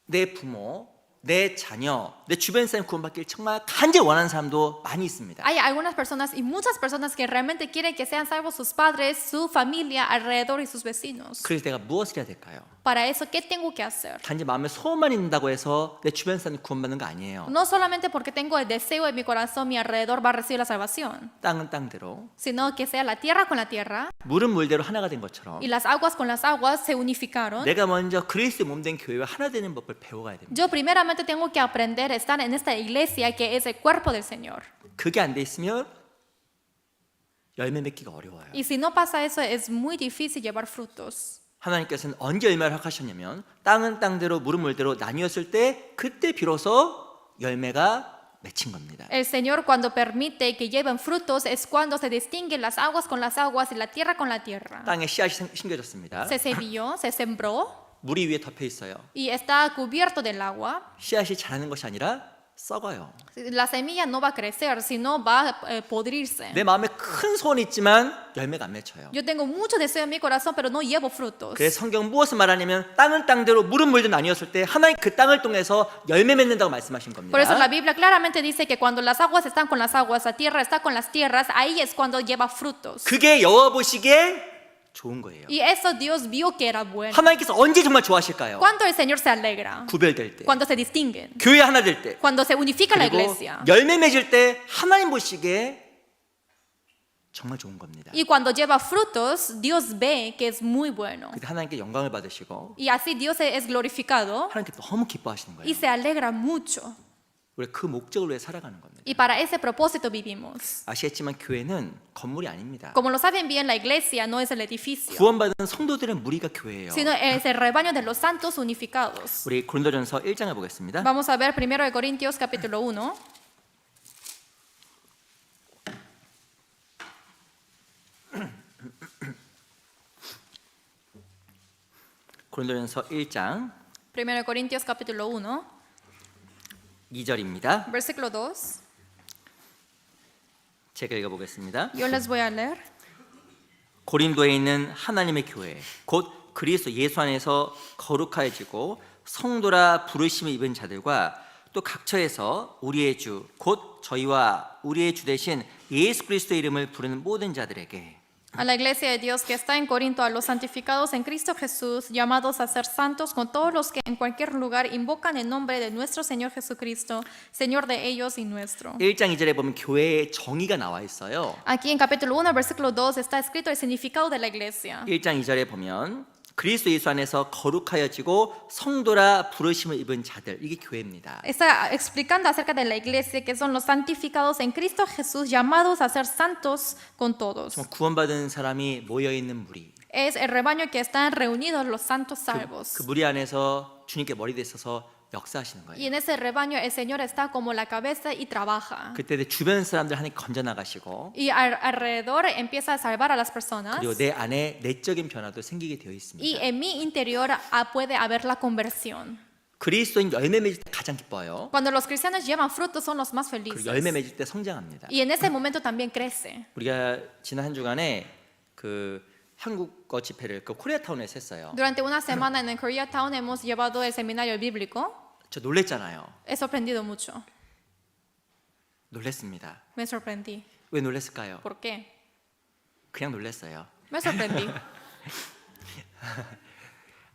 내 부모, 내 자녀, 내 주변 사람 구원받기를 정말 간절히 원하는 사람도 많이 있습니다. Hay algunas personas y muchas personas que realmente quieren que sean salvos sus padres, su familia, alrededor y sus vecinos. 그래서 내가 무엇을 해야 될까요? Para eso, ¿qué tengo que hacer? 단지 마음에 소원만 있는다고 해서 내 주변 사람이 구원받는 거 아니에요. No solamente porque tengo el deseo en mi corazón, mi alrededor va a recibir la salvación, 땅은 땅대로, sino que sea la tierra con la tierra 물은 물대로 하나가 된 것처럼 y las aguas con las aguas se unificaron. 내가 먼저 그리스도의 몸된 교회와 하나 되는 법을 배워가야 됩니다. Yo primeramente tengo que aprender a estar en esta iglesia que es el cuerpo del Señor. 그게 안 돼 있으면 열매 맺기가 어려워요. Y si no pasa eso, es muy difícil llevar frutos. 하나님께서는 언제 열매를 허락하셨냐면 땅은 땅대로 물은 물대로 나뉘었을 때 그때 비로소 열매가 맺힌 겁니다. El Señor, cuando permite que lleven frutos, es cuando se distinguen las aguas con las aguas y la tierra con la tierra. 땅에 씨앗이 심겨졌습니다. Se semilló, se sembró 물이 위에 덮여 있어요. y está cubierto del agua. 씨앗이 자라는 것이 아니라 썩어요. La semilla no va a crecer, sino va a podrirse. 내 마음에 큰 소원이 있지만 열매가 안 맺혀요. Yo tengo mucho deseo en mi corazón, pero no llevo frutos. 그래서 성경 무엇을 말하냐면 땅은 땅대로 물은 물대로 나뉘었을 때 하나님 그 땅을 통해서 열매 맺는다고 말씀하신 겁니다. Por eso la Biblia claramente dice que cuando las aguas están con las aguas, la tierra está con las tierras, ahí es cuando lleva frutos. 그게 여호와 보시기에 좋은 거예요. Y eso Dios vio que era bueno. 하나님께서 언제 정말 좋아하실까요? ¿Cuándo el Señor se alegra? 구별될 때, Cuando se distinguen, 교회 하나 될 때, cuando se unifica la 그리고 iglesia 열매 맺을 때 하나님 보시기에 정말 좋은 겁니다. y cuando lleva frutos, Dios ve que es muy bueno. 그때 하나님께 영광을 받으시고 Y así Dios es glorificado 하나님께 너무 기뻐하시는 y 거예요. se alegra mucho. 우리 그 목적을 위해 살아가는 겁니다. Y para ese propósito vivimos. 아시겠지만 교회는 건물이 아닙니다. Como lo saben bien, la iglesia no es el edificio, 구원받은 성도들의 무리가 교회예요. sino es el rebaño de los santos unificados. 우리 고린도전서 1장을 보겠습니다. Vamos a ver 1 Corintios capítulo 1. 고린도전서 1장 1 Corintios capítulo 1, 2절입니다. versículo 2. 제가 읽어보겠습니다. Yo les voy a leer. 고린도에 있는 하나님의 교회 곧 그리스도 예수 안에서 거룩하여지고 성도라 부르심을 입은 자들과 또 각처에서 우리의 주 곧 저희와 우리의 주 대신 예수 그리스도의 이름을 부르는 모든 자들에게 A la iglesia de Dios que está en Corinto, a los santificados en Cristo Jesús, llamados a ser santos, con todos los que en cualquier lugar invocan el nombre de nuestro Señor Jesucristo, Señor de ellos y nuestro. 1장 2절에 보면 교회의 정의가 나와 있어요. Aquí en capítulo 1, versículo 2, está escrito el significado de la iglesia. 1장 2절에 보면 그리스도 예수 안에서 거룩하여지고 성도라 부르심을 입은 자들 이게 교회입니다. Está explicando acerca de la iglesia, que son los santificados en Cristo Jesús, llamados a ser santos con todos. 정말 구원받은 사람이 모여 있는 무리. Es el rebaño que están reunidos los santos salvos. 그 무리 안에서 주님께 머리 대서서 역사하시는 Y 거예요. en ese rebaño el Señor está como la cabeza y trabaja. 그때 내 주변 사람들 하나님 건져 나가시고 Y alrededor empieza a salvar a las personas. 그리고 내 안에 내적인 변화도 생기게 되어 Y 있습니다. en mi interior puede haber la conversión. 그리스도인 열매 맺을 때 가장 기뻐요. Cuando los cristianos llevan frutos son los más 그리고 felices. 열매 맺을 때 성장합니다. Y en ese momento también crece. 우리가 지난 한 주간에 그 한국어 집회를 그 코리아타운에서 했어요. Durante una semana en el Koreatown hemos llevado el seminario bíblico. 저 놀랬잖아요. He sorprendido mucho. 놀랬습니다. Me sorprendí. 왜 놀랬을까요? ¿Por qué? 그냥 놀랬어요. Me sorprendí.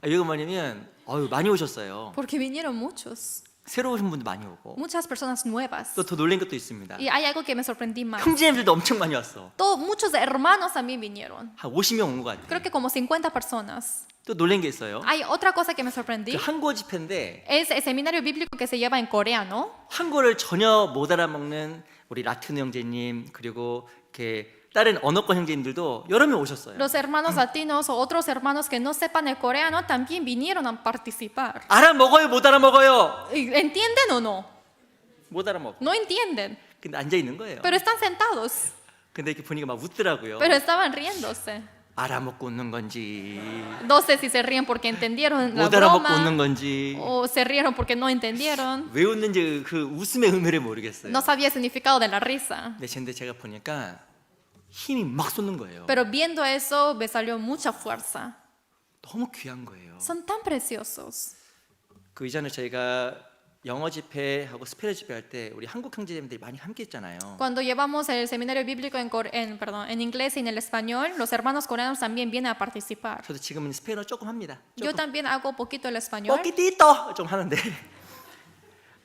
이유가 뭐냐면 많이 오셨어요. Porque vinieron muchos. 새로 오신 분도 많이 오고 Muchas personas nuevas. 또 더 놀란 것도 있습니다. Y hay algo que me sorprendí más. 형제님들도 엄청 많이 왔어. Muchos hermanos también vinieron. 한 50명 온 것 Creo 같아요. que como 50 personas. 또 놀란 게 있어요. Hay otra cosa que me sorprendí. 그 한국어 집회인데 Es el seminario bíblico que se lleva en coreano. 한국어를 전혀 못 알아먹는 우리 라틴 형제님 그리고 이렇게 다른 언어권 형제님들도 여러 명 오셨어요. Los hermanos latinos o otros hermanos que no sepan el coreano también vinieron a participar. 알아먹어요, 못 알아먹어요? ¿Entienden o no? 못 알아먹어. No entienden, 근데 앉아 있는 거예요. pero están sentados, 근데 이렇게 보니까 막 웃더라고요. pero estaban riéndose. 알아먹고 웃는 건지 No sé si se ríen porque entendieron la 못 알아먹고 broma 웃는 건지 o se rieron porque no entendieron. 왜 웃는지 그 웃음의 의미를 모르겠어요. No sabía el significado de la risa. 근데 제가 보니까 힘이 막 솟는 거예요. Pero viendo eso me salió mucha fuerza. 너무 귀한 거예요. Son tan preciosos. 그 이전에 저희가 영어 집회하고 스페인어 집회 할 때 우리 한국 형제님들이 많이 함께 했잖아요. Cuando llevamos el seminario bíblico en inglés y en el español, los hermanos coreanos también vienen a participar. 저도 지금은 스페인어 조금 합니다. Yo también hago poquito el español. 포끼띠또 좀 하는데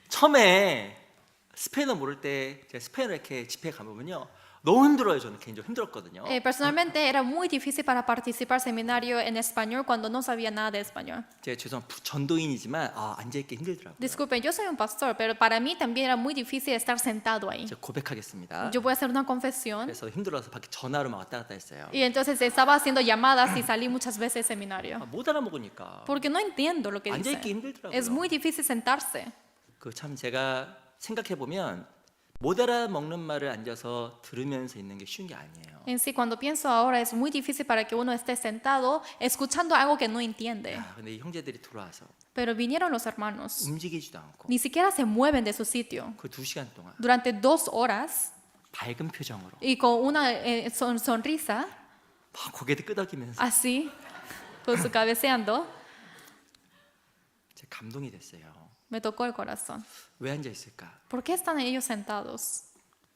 처음에 스페인어 모를 때 제가 스페인어 이렇게 집회 가보면요 너무 힘들어요. 저는 개인적으로 힘들었거든요. Personalmente era muy difícil para participar seminario en español cuando no sabía nada de español. 제가 전도인이지만 앉아있기 힘들더라고요. Disculpen, yo soy un pastor, pero para mí también era muy difícil estar sentado ahí. 제가 고백하겠습니다. Yo voy a hacer una confesión. 그래서 힘들어서 밖에 전화로 막 왔다 갔다 했어요. Y entonces estaba haciendo llamadas y salí muchas veces del seminario. 못 알아먹으니까 Porque no entiendo lo que 앉아있기 dice. 힘들더라고요. Es muy difícil sentarse. 그 참 제가 생각해 보면 못 알아먹는 말을 앉아서 들으면서 있는 게 쉬운 게 아니에요. En sí, cuando pienso ahora, es muy difícil para que uno esté sentado escuchando algo que no entiende. 근데 이 형제들이 들어와서 Pero vinieron los hermanos, 움직이지도 않고 ni siquiera se mueven de su sitio. 그 2시간 동안 Durante 2 horas 밝은 표정으로 y con una sonrisa, 막 고개를 끄덕이면서 así, con su cabeceando, 제가 감동이 됐어요. me tocó el corazón. 왜 앉아 있을까? ¿Por qué están ellos sentados?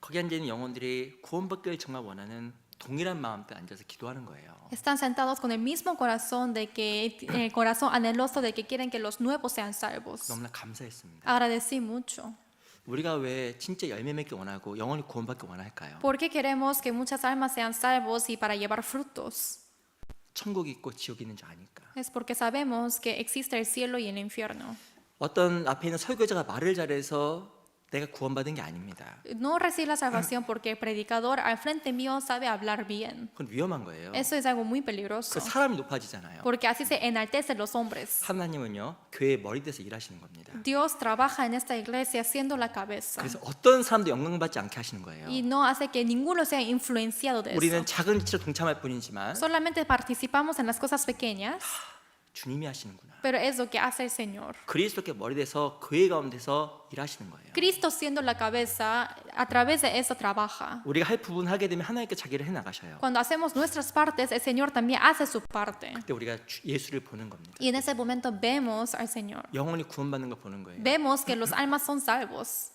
거기 앉아 있는 영혼들이 구원받기를 정말 원하는 동일한 마음대 앉아서 기도하는 거예요. Están sentados con el mismo corazón de que el corazón anheloso de que quieren que los nuevos sean salvos. 너무나 감사했습니다. Agradecí mucho. 우리가 왜 진짜 열매 맺기 원하고 영혼이 구원받기 원할까요? ¿Por qué queremos que muchas almas sean salvos y para llevar frutos? 천국이 있고 지옥이 있는 줄 아니까. Es porque sabemos que existe el cielo y el infierno. 어떤 앞에 있는 설교자가 말을 잘해서 내가 구원받은 게 아닙니다. No recibí la salvación porque el predicador al frente mío sabe hablar bien. 그건 위험한 거예요. Eso es algo muy peligroso. 그 사람이 높아지잖아요. Porque así se enaltecen los hombres. 하나님은요 교회의 머리 돼서 일하시는 겁니다. Dios trabaja en esta iglesia siendo la cabeza. 그래서 어떤 사람도 영광받지 않게 하시는 거예요. Y no hace que ninguno sea influenciado de eso. 우리는 작은 일치로 동참할 뿐이지만 Solamente participamos en las cosas pequeñas, 주님이 하시는구나. pero es lo que hace el Señor. 그리스도께 머리 돼서 교회 가운데서 일하시는 거예요. Cristo siendo la cabeza, a través de eso trabaja. 우리가 할 부분 하게 되면 하나님께 자기를 해 나가셔요. Cuando hacemos nuestras partes, el Señor también hace su parte. 그때 우리가 예수를 보는 겁니다. Y en ese momento vemos al Señor. 영혼이 구원받는 거 보는 거예요. Vemos que los almas son salvos.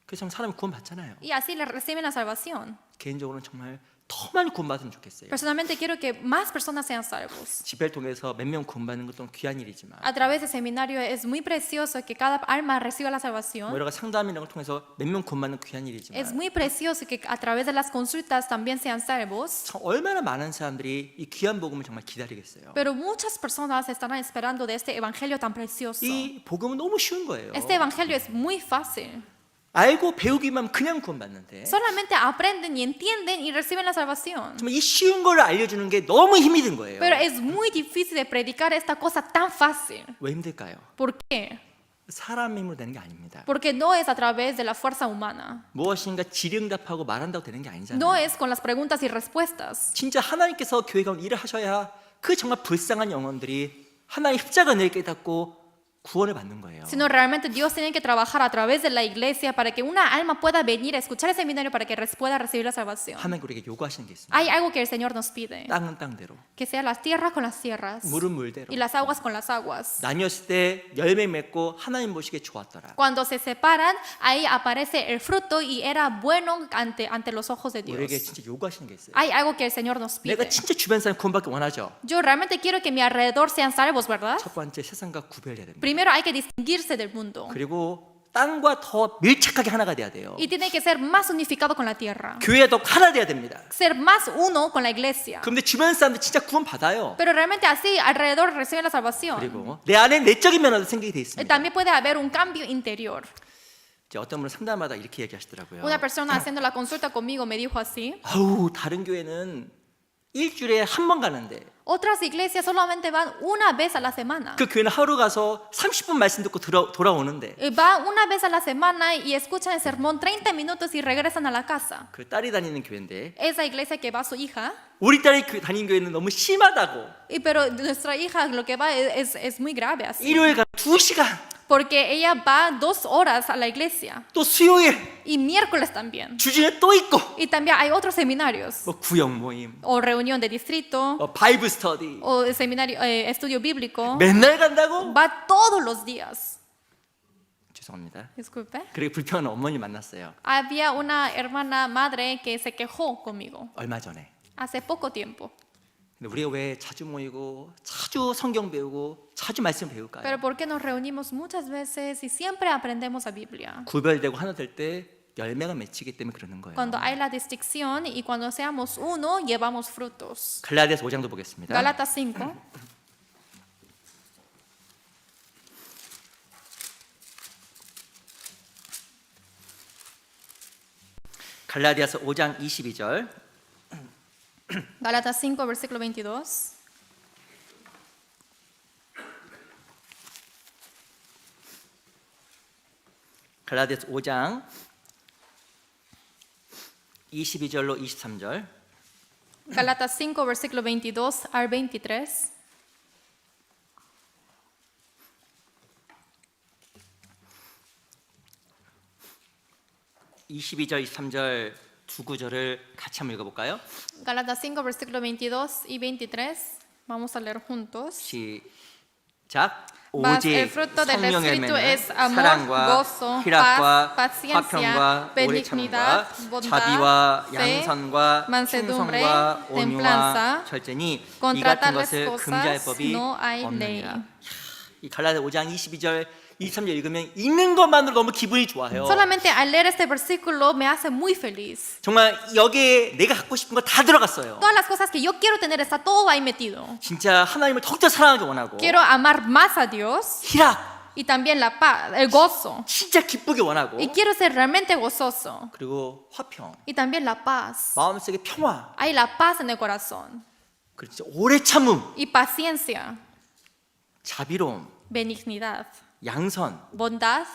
그래서 사람이 구원받잖아요. Y así le reciben la salvación. 개인적으로는 정말 더 많이 구원받으면 좋겠어요. Personalmente quiero que más personas sean salvos. 집회를 통해서 몇 명 구원받는 것도 귀한 일이지만 A través del seminario es muy precioso que cada alma reciba la salvación. 여러 가지 상담이라는 걸 통해서 몇 명 구원받는 귀한 Es 일이지만 muy precioso que a través de las consultas también sean salvos. 참 얼마나 많은 사람들이 이 귀한 복음을 정말 기다리겠어요. Pero muchas personas estarán esperando de este evangelio tan precioso. 이 복음은 너무 쉬운 거예요. Este evangelio es muy fácil. 알고 배우기만 하면 그냥 구원받는데 Solamente aprenden y entienden y reciben la salvación. 정말 이 쉬운 걸 알려주는 게 너무 힘이 든 거예요. Pero es muy difícil de predicar esta cosa tan fácil. 왜 힘들까요? ¿Por qué? 사람 힘으로 되는 게 아닙니다. Porque no es a través de la fuerza humana. 무엇인가 질의응답하고 말한다고 되는 게 아니잖아요. No es con las preguntas y respuestas. 진짜 하나님께서 교회 가운데 일을 하셔야 그 정말 불쌍한 영혼들이 하나님의 십자가 은혜를 깨닫고 구원을 받는 거예요. Sino realmente Dios tiene que trabajar a través de la iglesia para que una alma pueda venir a escuchar el seminario para que pueda recibir la salvación. 하나님 우리에게 요구하시는 게 있습니다. Hay algo que el Señor nos pide. 땅은 땅대로, Que sea las tierras con las tierras 물은 물대로. y las aguas con las aguas. 나뉘었을 때 열매 맺고 하나님 보시기에 좋았더라. Cuando se separan, ahí aparece el fruto y era bueno ante los ojos de 우리에게 Dios. 진짜 요구하시는 게 있어요. Hay algo que el Señor nos 내가 pide. 진짜 주변 사람 구원받기 원하죠. Yo realmente quiero que mi alrededor sean salvos, ¿verdad? 첫 번째 세상과 구별해야 됩니다. Primero hay que distinguirse del mundo 그리고 땅과 더 밀착하게 하나가 돼야 돼요. y tiene que ser más unificado con la tierra. 교회가 더 하나 돼야 됩니다. Ser más uno con la iglesia. 그런데 주변 사람들 진짜 구원 받아요. Pero realmente así alrededor reciben la salvación. 그리고 내 안에 내적인 면허도 생기게 돼 있습니다. También puede haber un cambio interior. 이제 어떤 분은 상담마다 이렇게 얘기하시더라고요. Una persona haciendo la consulta conmigo me dijo así: 아우 다른 교회는 일주일에 한 번 가는데 otras iglesias solamente van una vez a la semana. 그 교회는 하루 가서 30분 말씀 듣고 돌아오는데 Van una vez a la semana y escuchan el sermón 30 minutos y regresan a la casa. 그 딸이 다니는 교회인데 Esa iglesia que va su hija, 우리 딸이 다니는 교회는 너무 심하다고 pero nuestra hija lo que va es muy grave así. 일요일 가면 2시간 Porque ella va 2 horas a la iglesia 또 수요일 y miércoles también. 주중에 또 있고 Y también hay otros seminarios 뭐 구역 모임 o reunión de distrito 바이블 스터디 o seminario, estudio bíblico. 맨날 간다고? Va todos los días. 죄송합니다. Disculpe. 그리고 불평하는 어머니 만났어요. Había una hermana madre que se quejó conmigo 얼마 전에. hace poco tiempo. 근데 우리가 왜 자주 모이고 자주 성경 배우고 자주 말씀 배울까요? Pero ¿por qué nos reunimos muchas veces y siempre aprendemos la Biblia? 구별되고 하나 될 때 열매가 맺히기 때문에 그러는 거예요. Cuando hay la distinción y cuando seamos uno, llevamos frutos. 갈라디아서 5장도 보겠습니다. Gálatas 5. 갈라디아서 5장 22절. Gálatas 5, versículo 22. 갈라디아서 5장 22절로 23절. Gálatas 5, versículo 22 al 23. 22절, 23절 두 구절을 같이 한번 읽어볼까요? Gálatas 5, versículo 22 y 23. Vamos a leer juntos. 시작. Mas el 오직 fruto del 성령의 Espíritu 열매는 es amor, 사랑과 gozo, 희락과 paz, paciencia, 화평과 benignidad, 오래참음과 bondad, 자비와 fe, 양선과 mansedumbre, 충성과 온유와 templanza. 절제니 이 Contra 같은 tales 것을 금지할 cosas 법이 no hay ley. 없느니라. 이 갈라디아 5장 22절 23절 읽으면 읽는 것만으로 너무 기분이 좋아요. Solamente al leer este versículo me hace muy feliz. 정말 여기에 내가 갖고 싶은 거 다 들어갔어요. Todas las cosas que yo quiero tener está todo ahí metido. 진짜 하나님을 더욱더 사랑하기 원하고 Quiero amar más a Dios 희락 y también la paz, el gozo. 진짜 기쁘게 원하고 Y quiero ser realmente gozoso. 그리고 화평 Y también la paz. 마음속에 평화 Hay la paz en el corazón. 그리고 진짜 오래 참음 Y paciencia, 자비로움 benignidad, 양선 bondad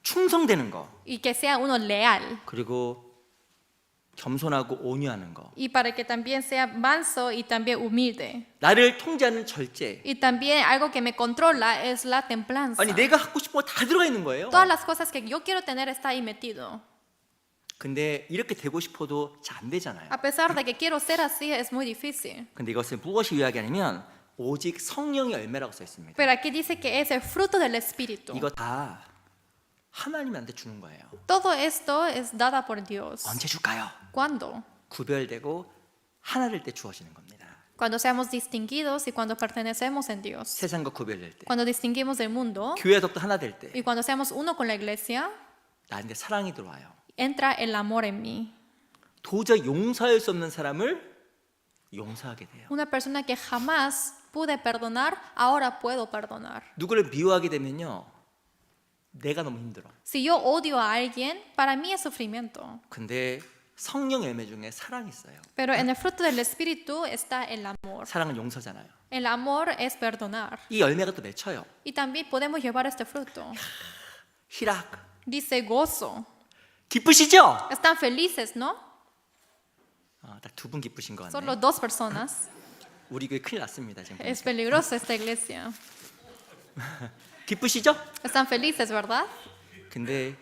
충성되는 거 y que sea uno leal. 그리고 겸손하고 온유하는 거 Y para que también sea manso y también humilde. 나를 통제하는 절제 Y también algo que me controla es la templanza. 아니 내가 갖고 싶은 거 다 들어가 있는 거예요. Todas las cosas que yo quiero tener está ahí metido. 근데 이렇게 되고 싶어도 잘 안 되잖아요. A pesar de que quiero ser así, es muy difícil. 근데 이것을 무엇이 이야기하냐면 오직 성령의 열매라고 써 있습니다. Pero aquí dice que es el fruto del Espíritu. 이거 다 하나님한테 주는 거예요. Todo esto es dada por Dios. 언제 줄까요? ¿Cuándo? 구별되고 하나 될 때 주어지는 겁니다. Cuando seamos distinguidos y cuando pertenecemos en Dios. 세상과 구별될 때, Cuando distinguimos del mundo 교회 덕도 하나 될 때, y cuando seamos uno con la iglesia, 나한테 사랑이 들어와요. entra el amor en mí. 도저히 용서할 수 없는 사람을 용서하게 돼요. Una persona que jamás pude perdonar, ahora puedo perdonar. 누구를 미워하게 되면요, 내가 너무 힘들어. Si yo odio a alguien, para mí es sufrimiento. 근데 성령 열매 중에 사랑이 있어요. Pero en el fruto del Espíritu está el amor. 사랑은 용서잖아요. El amor es perdonar. 이 열매가 또 맺혀요. Y también podemos llevar este fruto. 희락. Dice gozo. 기쁘시죠? Están felices, ¿no? 딱 두 분 기쁘신 것 같네. Solo dos personas. 우리 교회 큰일 났습니다 지금. Es peligroso esta iglesia. 기쁘시죠? Están felices, ¿verdad? 근데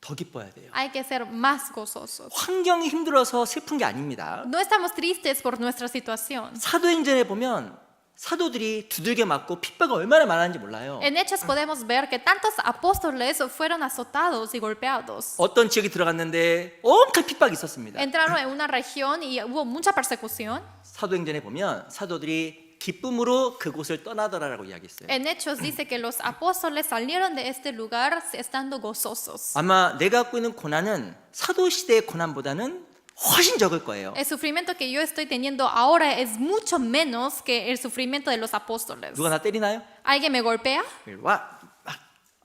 더 기뻐야 돼요. Hay que ser más gozosos. 환경이 힘들어서 슬픈 게 아닙니다. No estamos tristes por nuestra situación. 사도행전에 보면 사도들이 두들겨 맞고 핍박이 얼마나 많았는지 몰라요. En Hechos podemos ver que tantos apóstoles fueron azotados y golpeados. 어떤 지역에 들어갔는데 엄청 핍박이 있었습니다. Entraron en una región y hubo mucha persecución. 사도행전에 보면 사도들이 기쁨으로 그곳을 떠나더라라고 이야기했어요. En Hechos dice que los apóstoles salieron de este lugar estando gozosos. 아마 내가 갖고 있는 고난은 사도 시대의 고난보다는 훨씬 적을 거예요. El sufrimiento que yo estoy teniendo ahora es mucho menos que el sufrimiento de los apóstoles. 누가 나 때리나요? ¿Alguien me golpea? 이리 와.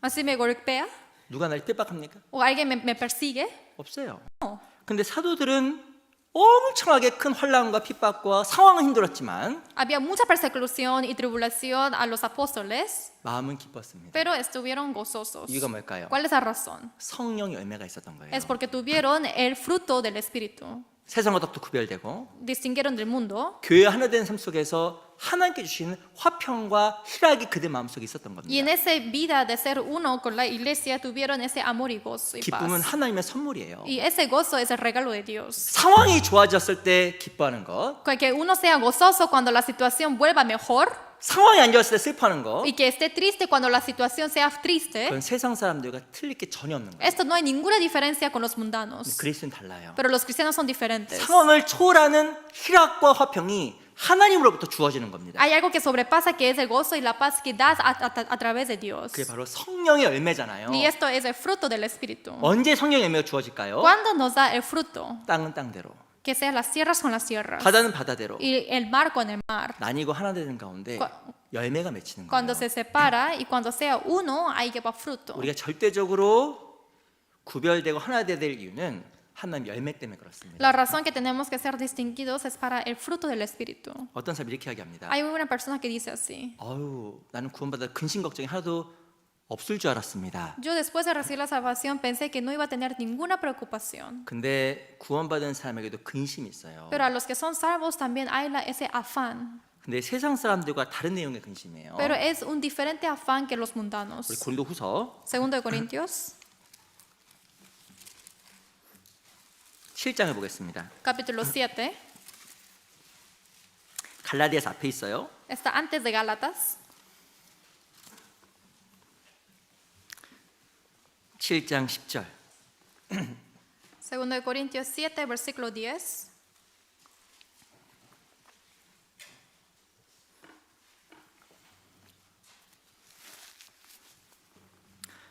¿Así me golpea? 누가 날 핍박합니까? ¿O alguien me persigue? 없어요. No. 근데 사도들은 엄청나게 큰 환난과 핍박과 상황은 힘들었지만 Había mucha persecución y tribulación a los apóstoles, 마음은 기뻤습니다. pero estuvieron gozosos. 이유가 뭘까요? ¿Cuál es la razón? 성령 열매가 있었던 거예요. Es porque tuvieron el fruto del Espíritu. 세상과 덕도 구별되고 Distinguieron del mundo. 교회 하나 된 삶 속에서 하나님께 주시는 화평과 희락이 그들 마음속에 있었던 Y en 겁니다. esa vida de ser uno con la iglesia tuvieron ese amor y gozo y 기쁨은 paz. 하나님의 선물이에요. Y ese gozo es el regalo de Dios. 상황이 좋아졌을 때 기뻐하는 것, Que uno sea gozoso cuando la situación vuelva mejor 상황이 안 좋았을 때 슬퍼하는 것, y que esté triste cuando la situación sea triste. 그건 세상 사람들과 틀릴 게 전혀 없는 거예요. Esto no hay ninguna diferencia con los mundanos. 그리스도는 달라요. Pero los cristianos son diferentes. 상황을 초월하는 희락과 화평이 하나님으로부터 주어지는 겁니다. Hay algo que sobrepasa que es el gozo y la paz que das a través de Dios. 그게 바로 성령의 열매잖아요. Y esto es el fruto del Espíritu. 언제 성령의 열매가 주어질까요? ¿Cuándo nos da el fruto? 땅은 땅대로, Que sean las tierras con las tierras 바다는 바다대로 y el mar con el mar. 나뉘고 하나 되는 가운데 열매가 맺히는 Cuando 거예요. se separa y cuando sea uno, ahí lleva fruto. 우리가 절대적으로 구별되고 하나 돼야 될 이유는 하나님 열매 때문에 그렇습니다. La razón que tenemos que ser distinguidos es para el fruto del Espíritu. 어떤 사람이 이렇게 이야기합니다. Hay una persona que dice así: 아유, 나는 구원받아 근심 걱정이 하나도 없을 줄 알았습니다. Yo después de recibir la salvación pensé que no iba a tener ninguna preocupación. 근데 구원받은 사람에게도 근심이 있어요. Pero a los que son salvos también hay ese afán. 근데 세상 사람들과 다른 내용의 근심이에요. Pero es un diferente afán que los mundanos. 우리 고린도후서 Segundo de Corintios 7장을 보겠습니다. capítulo 7. 갈라디아서 앞에 있어요. Está antes de Gálatas. 7장 10절. 2 de Corintios 7, versículo 10.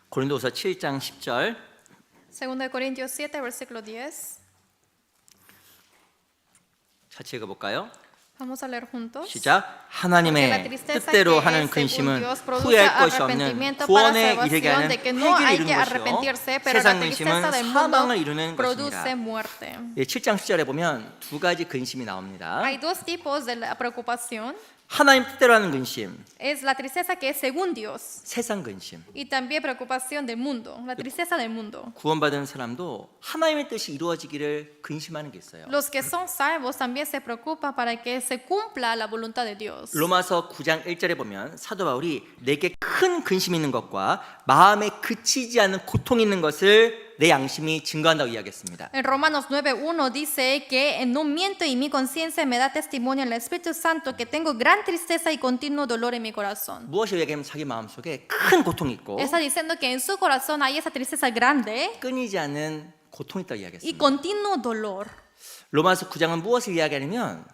고린도후서 7장 10절. 2 de Corintios 7, versículo 10. 같이 읽어볼까요? Vamos a leer juntos. 시작. Porque la 하나님의 tristeza 뜻대로 que 하는 es según 근심은 Dios produce 후회할 것이 없는 arrepentimiento para 구원에 이르게 salvación 하는 de que no 회개를 hay que 이루는 것이요 arrepentirse, pero la 세상 tristeza 근심은 del 사망을 mundo 이루는 produce 것입니다. muerte. 예, 7장 10절에 보면 두 가지 근심이 나옵니다. Hay dos tipos de la preocupación. 하나님 뜻대로 하는 근심, Es la tristeza que es según Dios 세상 근심. y también preocupación del mundo, la tristeza del mundo. 구원받은 사람도 하나님의 뜻이 이루어지기를 근심하는 게 있어요. Los que son salvos también se preocupan para que se cumpla la voluntad de Dios. 로마서 9장 1절에 보면 사도 바울이 내게 큰 근심 있는 것과 마음에 그치지 않는 고통 있는 것을 내 양심이 증거한다고 이야기했습니다. En Romanos 9:1 dice que no miento y mi conciencia me da testimonio en el Espíritu Santo que tengo gran tristeza y continuo dolor en mi corazón. 무엇을 얘기하면 자기 마음속에 큰 고통이 있고 Está diciendo que en su corazón hay esa tristeza grande 끊이지 않는 고통이 있다고 y 이야기했습니다. continuo dolor. 로마서 9장은 무엇을 이야기하냐면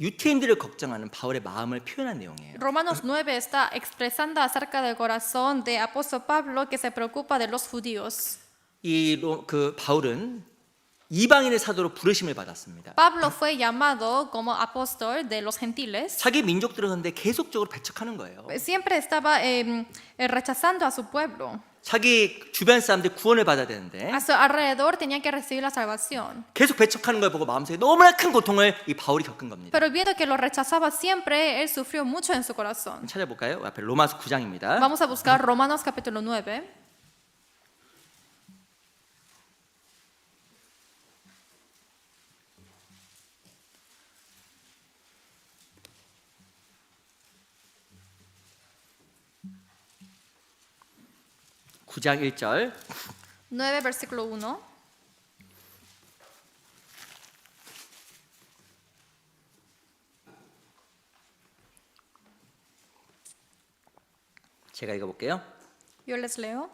유태인들을 걱정하는 바울의 마음을 표현한 내용이에요. Romanos 9 está expresando acerca del corazón de apóstol Pablo que se preocupa de los judíos. 그 바울은 이방인의 사도로 부르심을 받았습니다. Pablo fue llamado como apóstol de los gentiles. 자기 민족들은 그런데 계속적으로 배척하는 거예요. Siempre estaba rechazando a su pueblo. 자기 주변 사람들이 구원을 받아야 되는데 A su alrededor tenían que recibir la salvación. 계속 배척하는 걸 보고 마음속에 너무나 큰 고통을 이 바울이 겪은 겁니다. Pero viendo que lo rechazaba siempre, él sufrió mucho en su corazón. 찾아볼까요? 앞에 로마서 9장입니다. Vamos a buscar Romanos capítulo 9. 구장 1절 9, versículo 1. 제가 읽어볼게요. Yo les leo.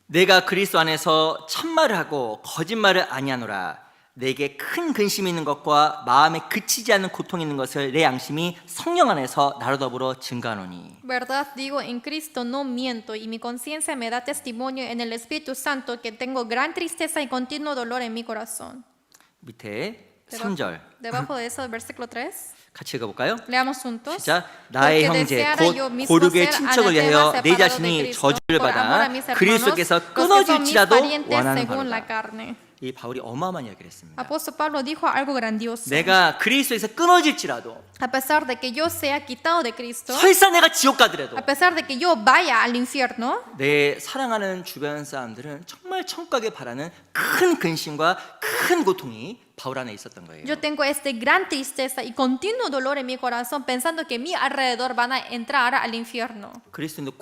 내가 그리스도 안에서 참말을 하고 거짓말을 아니하노라. 내게 큰 근심이 있는 것과 마음에 그치지 않는 고통이 있는 것을 내 양심이 성령 안에서 나로 더불어 증거하노니. Verdad digo, en Cristo no miento, y mi conciencia me da testimonio en el Espíritu Santo que tengo gran tristeza y continuo dolor en mi corazón. 밑에 3절 Debajo de eso, el versículo 3. 같이 읽어볼까요? Leamos juntos. 시작. 나의 Porque 형제 deseara yo 곧 mismo 고륙의 ser 친척을 anatema 위하여 내 separado de 자신이 Cristo, 저주를 por amor a 받아 mis hermanos, 그리스도께서 los que son mis 끊어질지라도 parientes 원하는 según la 바로다. carne. 이 바울이 어마어마한 이야기를 했습니다. Apóstol Pablo dijo algo grandioso. 내가 그리스도에서 끊어질지라도 A pesar de que yo sea quitado de Cristo, 설사 내가 지옥 가더라도 a pesar de que yo vaya al infierno, 내 사랑하는 주변 사람들은 정말 천국 가길 바라는 큰 근심과 큰 고통이 바울 안에 있었던 거예요. yo tengo gran tristeza y continuo dolor en mi corazón pensando que mi alrededor van a entrar al infierno. 그리스도인도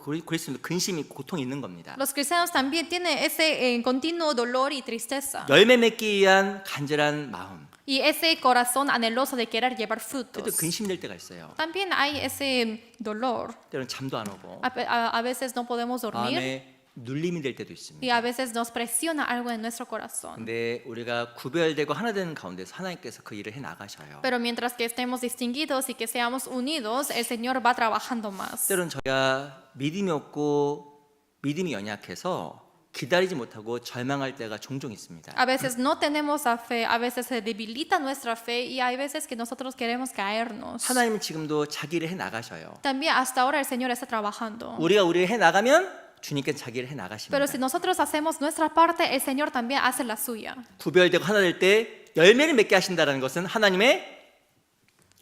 그리스도인도 근심이 고통이 있는 겁니다. Los cristianos también tienen ese continuo dolor y tristeza. 열매 맺기 위한 간절한 마음. Y ese corazón anheloso de querer llevar 그래도 frutos. 근심될 때가 있어요. También hay ese dolor. 때로는 잠도 안 오고 A veces no podemos dormir 마음에 눌림이 될 때도 있습니다. y a veces nos presiona algo en nuestro corazón. 근데 우리가 구별되고 하나 되는 가운데서 하나님께서 그 일을 해 나가셔요. Pero mientras que estemos distinguidos y que seamos unidos, el Señor va trabajando más. 때로는 저희가 믿음이 없고 믿음이 연약해서 기다리지 못하고 절망할 때가 종종 있습니다. A veces no tenemos la fe, a veces se debilita nuestra fe y hay veces que nosotros queremos caernos. 하나님은 지금도 자기 일을 해 나가셔요. También hasta ahora el Señor está trabajando. 우리가 우리를 해 나가면 주님께서 자기 일을 해 나가십니다. Pero si nosotros hacemos nuestra parte, el Señor también hace la suya. 구별되고 하나 될 때 열매를 맺게 하신다는 것은 하나님의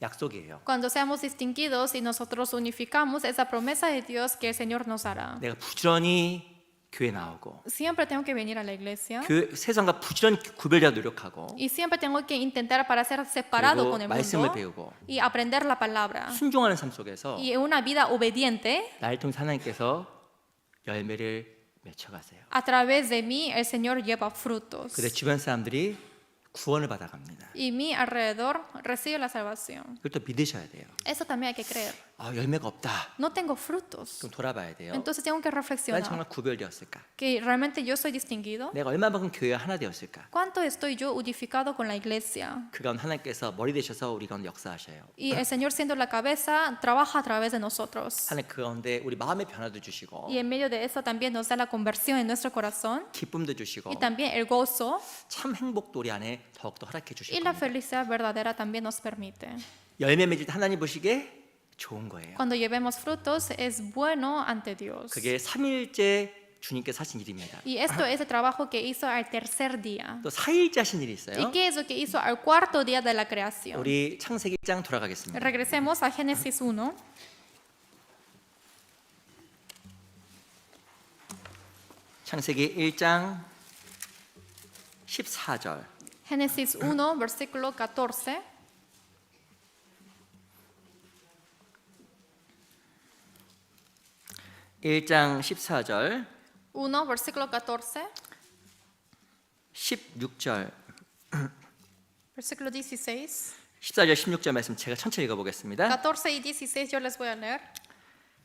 약속이에요. Cuando seamos distinguidos y nosotros unificamos esa promesa de Dios que el Señor nos hará. 내가 부지런히 교회 나오고 Siempre tengo que venir a la iglesia 세상과 부지런히 구별되어 노력하고 y siempre tengo que intentar para ser separado 그리고 con el 말씀을 mundo 배우고 y aprender la palabra. 순종하는 삶 속에서 Y una vida obediente, 나를 통해 하나님께서 열매를 맺혀가세요. A través de mí el Señor lleva frutos. 그래 주변 사람들이 구원을 받아갑니다. Y mi alrededor recibe la salvación. 그걸 또 믿으셔야 돼요. Eso también hay que creer. 아, 열매가 없다. No tengo frutos. 그럼 돌아봐야 돼요. Entonces tengo que 난 reflexionar. 정말 구별되었을까? Que realmente yo soy distinguido. 내가 얼마만큼 교회와 하나 되었을까? ¿Cuánto estoy yo unificado con la iglesia? 그 가운데 하나님께서 머리 되셔서 우리 가운데 역사하셔요. Y el Señor siendo la cabeza trabaja a través de nosotros. 하나님 그 가운데 우리 마음의 변화도 주시고 Y en medio de eso también nos da la conversión en nuestro corazón 기쁨도 주시고 y también el gozo 참 행복도 우리 안에 더욱더 허락해 주실 y la 겁니다. felicidad verdadera también nos permite. 열매 맺을 때 하나님 보시기에 좋은 거예요. Cuando llevemos frutos es bueno ante Dios. 그게 3일째 주님께서 하신 일입니다. Y esto es el trabajo que hizo al tercer día. 또 4일째 하신 일이 ¿Y 있어요. qué es lo que hizo al cuarto día de la creación? 우리 창세기 1장 돌아가겠습니다. Regresemos a Génesis 1. 창세기 1장 14절. Génesis 1, versículo 14. 일장 14절, 1, versículo 14. 16절, Versículo 16. 14절, 16절 말씀 제가 천천히 읽어보겠습니다. 14 y 16 yo les voy a leer.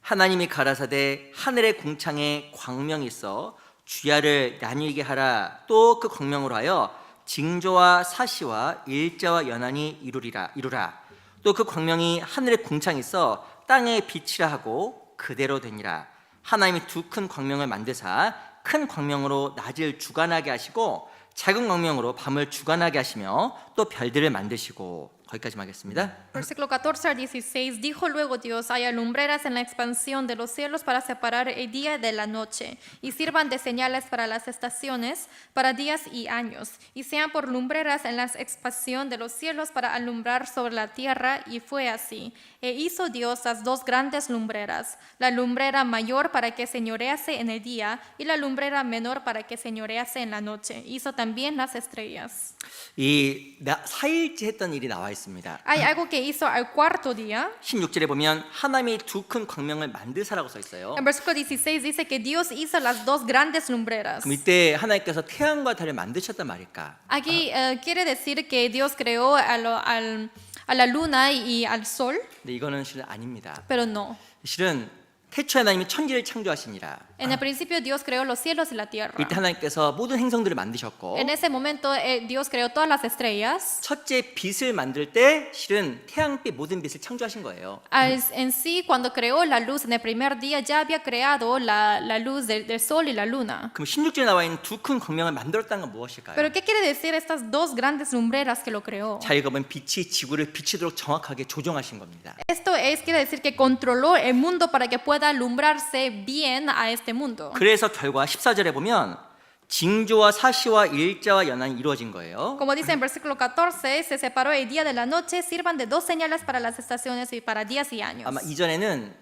하나님이 가라사대 하늘의 궁창에 광명이 있어 주야를 나뉘게 하라. 또 그 광명으로 하여 징조와 사시와 일자와 연한이 이루라. 또 그 광명이 하늘의 궁창에 있어 땅에 빛이라 하고 그대로 되니라. 하나님이 두 큰 광명을 만드사 큰 광명으로 낮을 주관하게 하시고 작은 광명으로 밤을 주관하게 하시며 또 별들을 만드시고. 거기까지만 하겠습니다. Versículo 14 al 16. Dijo luego Dios: haya lumbreras en la expansión de los cielos para separar el día de la noche, y sirvan de señales para las estaciones, para días y años, y sean por lumbreras en la expansión de los cielos para alumbrar sobre la tierra. Y fue así. E hizo Dios las dos grandes lumbreras, la lumbrera mayor para que señorease en el día, y la lumbrera menor para que señorease en la noche. Hizo también las estrellas. 이 4일째 했던 일이 나와 있습니다. Hay algo que hizo al cuarto día. 16절에 보면 하나님이 두 큰 광명을 만드사라고 써 있어요. En versículo 16 dice que Dios hizo las dos grandes lumbreras. 그럼 이때 하나님께서 태양과 달을 만드셨단 말일까? Aquí quiere decir que Dios creó a la luna y al sol, 근데 이거는 실은 아닙니다. pero no. 실은 태초 하나님이 천지를 창조하시니라. En el principio Dios creó los cielos y la tierra. 이때 하나님께서 모든 행성들을 만드셨고 En ese momento Dios creó todas las estrellas. 첫째 빛을 만들 때 실은 태양빛 모든 빛을 창조하신 거예요. En sí, cuando creó la luz en el primer día, ya había creado la luz del sol y la luna. 그럼 16절에 나와 있는 두 큰 광명을 만들었다는 건 무엇일까요? Pero ¿qué quiere decir estas dos grandes lumbreras que lo creó? 자, 이거 보면 빛이 지구를 비치도록 정확하게 조정하신 겁니다. Esto quiere decir que controló el mundo para que pueda alumbrarse bien a este mundo. 그래서 결과 14절에 보면 징조와 사시와 일자와 연한이 이루어진 거예요. Como dice en versículo 14, se separó el día de la noche, sirvan de dos señales para las estaciones y para días y años. 아마 이전에는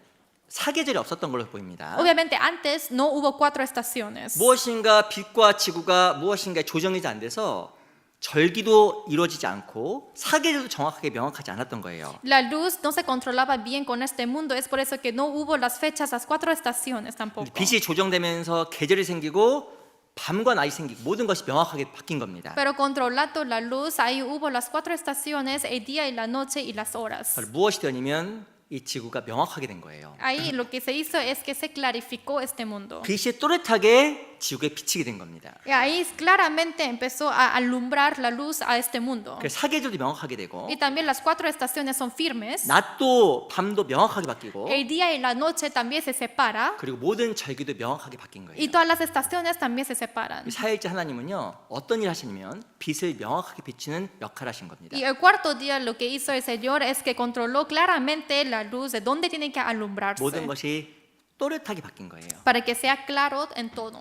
사계절이 없었던 걸로 보입니다. Obviamente antes no hubo 4 estaciones. 무엇인가 빛과 지구가 무엇인가 조정이 안 돼서 절기도 이루어지지 않고 사계절도 정확하게 명확하지 않았던 거예요. La luz no se controlaba bien con este mundo, es por eso que no hubo las fechas, las 4 estaciones tampoco. 빛이 조정되면서 계절이 생기고 밤과 낮이 생기고 모든 것이 명확하게 바뀐 겁니다. Pero controlando la luz, ahí hubo las 4 estaciones, el día y la noche y las horas. 바로 무엇이 되냐면 이 지구가 명확하게 된 거예요. Ahí lo que se hizo es que se clarificó este mundo. 빛이 또렷하게 지구에 비치게 된 겁니다. Y ahí claramente empezó a alumbrar la luz a este mundo. 그래서 사계절도 명확하게 되고 Y también las 4 estaciones son firmes. 낮도 밤도 명확하게 바뀌고 El día y la noche también se separa. 그리고 모든 절기도 명확하게 바뀐 Y 거예요. todas las estaciones también se separan. 사일째 하나님은요 어떤 일 하시냐면 빛을 명확하게 비치는 역할을 하신 겁니다. Y el cuarto día lo que hizo el Señor es que controló claramente la luz de dónde tiene que alumbrarse 모든 것이 또렷하게 바뀐 거예요. para que sea claro en todo.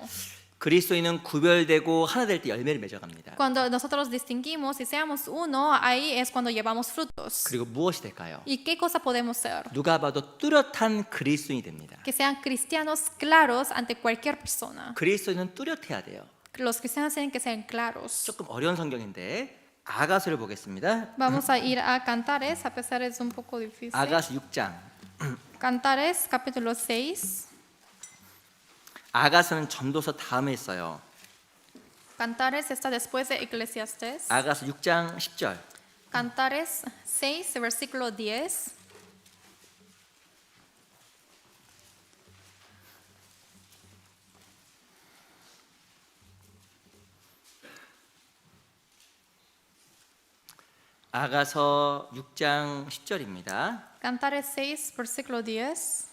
그리스도인은 구별되고 하나 될 때 열매를 맺어갑니다. Cuando nosotros distinguimos y seamos uno, ahí es cuando llevamos frutos. 그리고 무엇이 될까요? ¿Y qué cosa podemos ser? 누가 봐도 뚜렷한 그리스도인이 됩니다. Que sean cristianos claros ante cualquier persona. 그리스도인은 뚜렷해야 돼요. Los cristianos tienen que ser claros. 조금 어려운 성경인데 아가서를 보겠습니다. Vamos a ir a Cantares, a pesar es un poco difícil. 아가서 6장. Cantares, capítulo 6. 아가서는 전도서 다음에 있어요. Cantares está después de Eclesiastés. 아가서 6장 10절. Cantares 6, versículo 10. 아가서 6장 10절입니다. Cantares 6, versículo 10.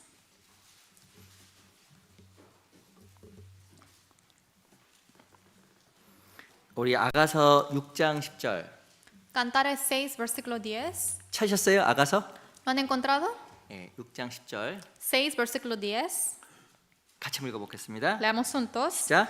우리 아가서 6장 10절 Cantares 6, versículo 10. 찾으셨어요? 아가서? ¿Lo han encontrado? 네, 6장 10절 6, versículo 10. 같이 읽어보겠습니다. Leamos juntos. 자,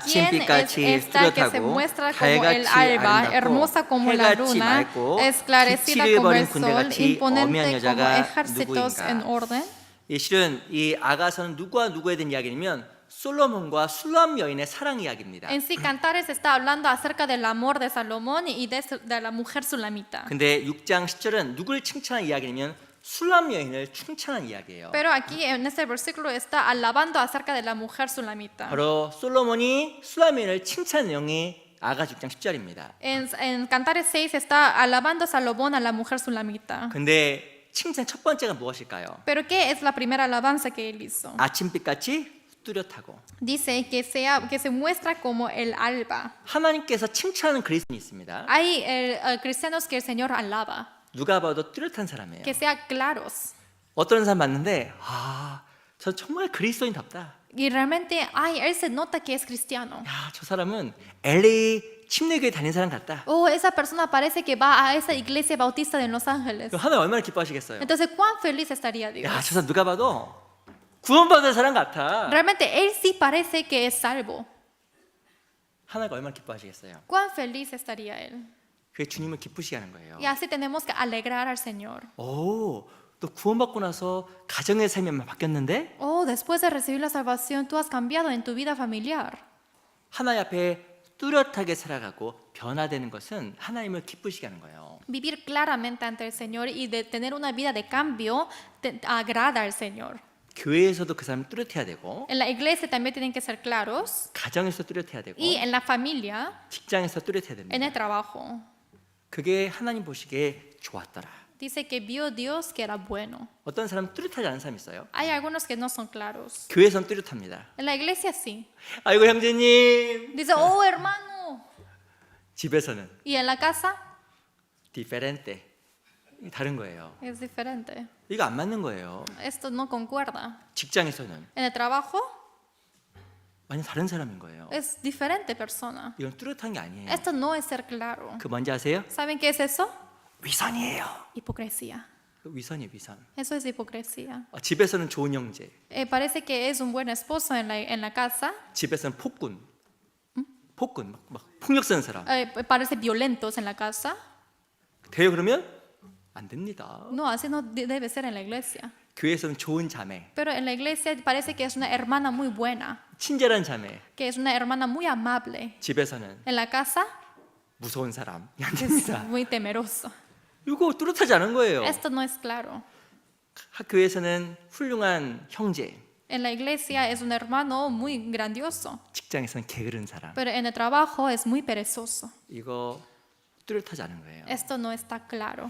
¿Quién 아침빛같이 es esta que se 뚜렷하고 muestra como el 달같이 alba, 아름답고 hermosa como la 해같이 luna, 맑고 esclarecida 빛을 como 버린 el sol, 군대같이 imponente 어미한 como 여자가 ejércitos en 누구인가? orden? 이 실은 이 아가서는 누구와 누구에 대한 이야기냐면 솔로몬과 술람 여인의 사랑 이야기입니다. En sí, Cantares está hablando acerca del amor de Salomón y de la mujer sulamita. 근데 6장 10절은 누굴 칭찬한 이야기냐면 술람 여인을 칭찬한 이야기예요. Pero aquí en este versículo está alabando acerca de la mujer sulamita. 바로 솔로몬이 술람 여인을 칭찬한 내용이 아가 6장 10절입니다. En Cantares 6 está alabando Salomón a la mujer sulamita. 근데 칭찬 첫 번째가 무엇일까요? Pero ¿qué es la primera alabanza que él hizo? 아침빛같이 뚜렷하고 Dice que se muestra como el alba. 하나님께서 칭찬하는 그리스도인이 있습니다. Hay cristianos que el Señor alaba, 누가 봐도 뚜렷한 사람이에요. que sean claros. 어떤 사람 봤는데 저 정말 그리스도인답다. Y realmente, ay, él se nota que es cristiano. 야, 저 사람은 LA 침례교회 다닌 사람 같다. Oh, esa persona parece que va a esa iglesia bautista de Los Ángeles. 그럼 하나님 얼마나 기뻐하시겠어요? Entonces, ¿cuán feliz estaría Dios? 야, 저 사람 누가 봐도 구원받은 사람 같아. Realmente, él sí parece que es salvo. 하나님가 얼마나 기뻐하시겠어요? ¿Cuán feliz estaría él? 그게 주님을 기쁘시게 하는 거예요. Y así tenemos que alegrar al Señor. 오, 또 구원받고 나서 가정의 삶이 바뀌었는데 Oh, después de recibir la salvación, tú has cambiado en tu vida familiar. 하나님 앞에 뚜렷하게 살아가고 변화되는 것은 하나님을 기쁘시게 하는 거예요. Vivir claramente ante el Señor y de tener una vida de cambio te agrada al Señor. 교회에서도 그 사람 뚜렷해야 되고 En la iglesia también tienen que ser claros 가정에서 뚜렷해야 되고 y en la familia, 직장에서 뚜렷해야 en 됩니다. el trabajo. 그게 하나님 보시기에 좋았더라. Dice que vio Dios que era bueno. 어떤 사람 뚜렷하지 않은 사람 있어요? Hay algunos que no son claros. 교회에선 뚜렷합니다. En la iglesia sí. 아이고 형제님. Dice, oh hermano. 집에서는 Y en la casa diferente. 다른 거예요. es diferente. 이거 안 맞는 거예요. Esto no concuerda. 직장에서는 En el trabajo 완전 다른 사람인 거예요. es diferente persona. 이건 뚜렷한 게 아니에요. Esto no es ser claro. 그 뭔지 아세요? ¿Saben qué es eso? 위선이에요. Hipocresía. 위선이에요, 위선. Eso es hipocresía. 집에서는 좋은 형제, Parece que es un buen esposo en la casa. 집에서는 폭군, 폭군 막 폭력 쓰는 사람. Parece violentos en la casa. 돼요 그러면 안 됩니다. No, así no debe ser en la iglesia. 교회에서는 좋은 자매, Pero en la iglesia parece que es una hermana muy buena, 친절한 자매. que es una hermana muy amable. 집에서는 En la casa 무서운 사람. 안 es 됩니다. muy temeroso. 이거 뚜렷하지 않은 거예요. Esto no es claro. 학교에서는 훌륭한 형제, En la iglesia es un hermano muy grandioso, 직장에서는 게으른 사람. pero en el trabajo es muy perezoso. 이거 뚜렷하지 않은 거예요. Esto no está claro.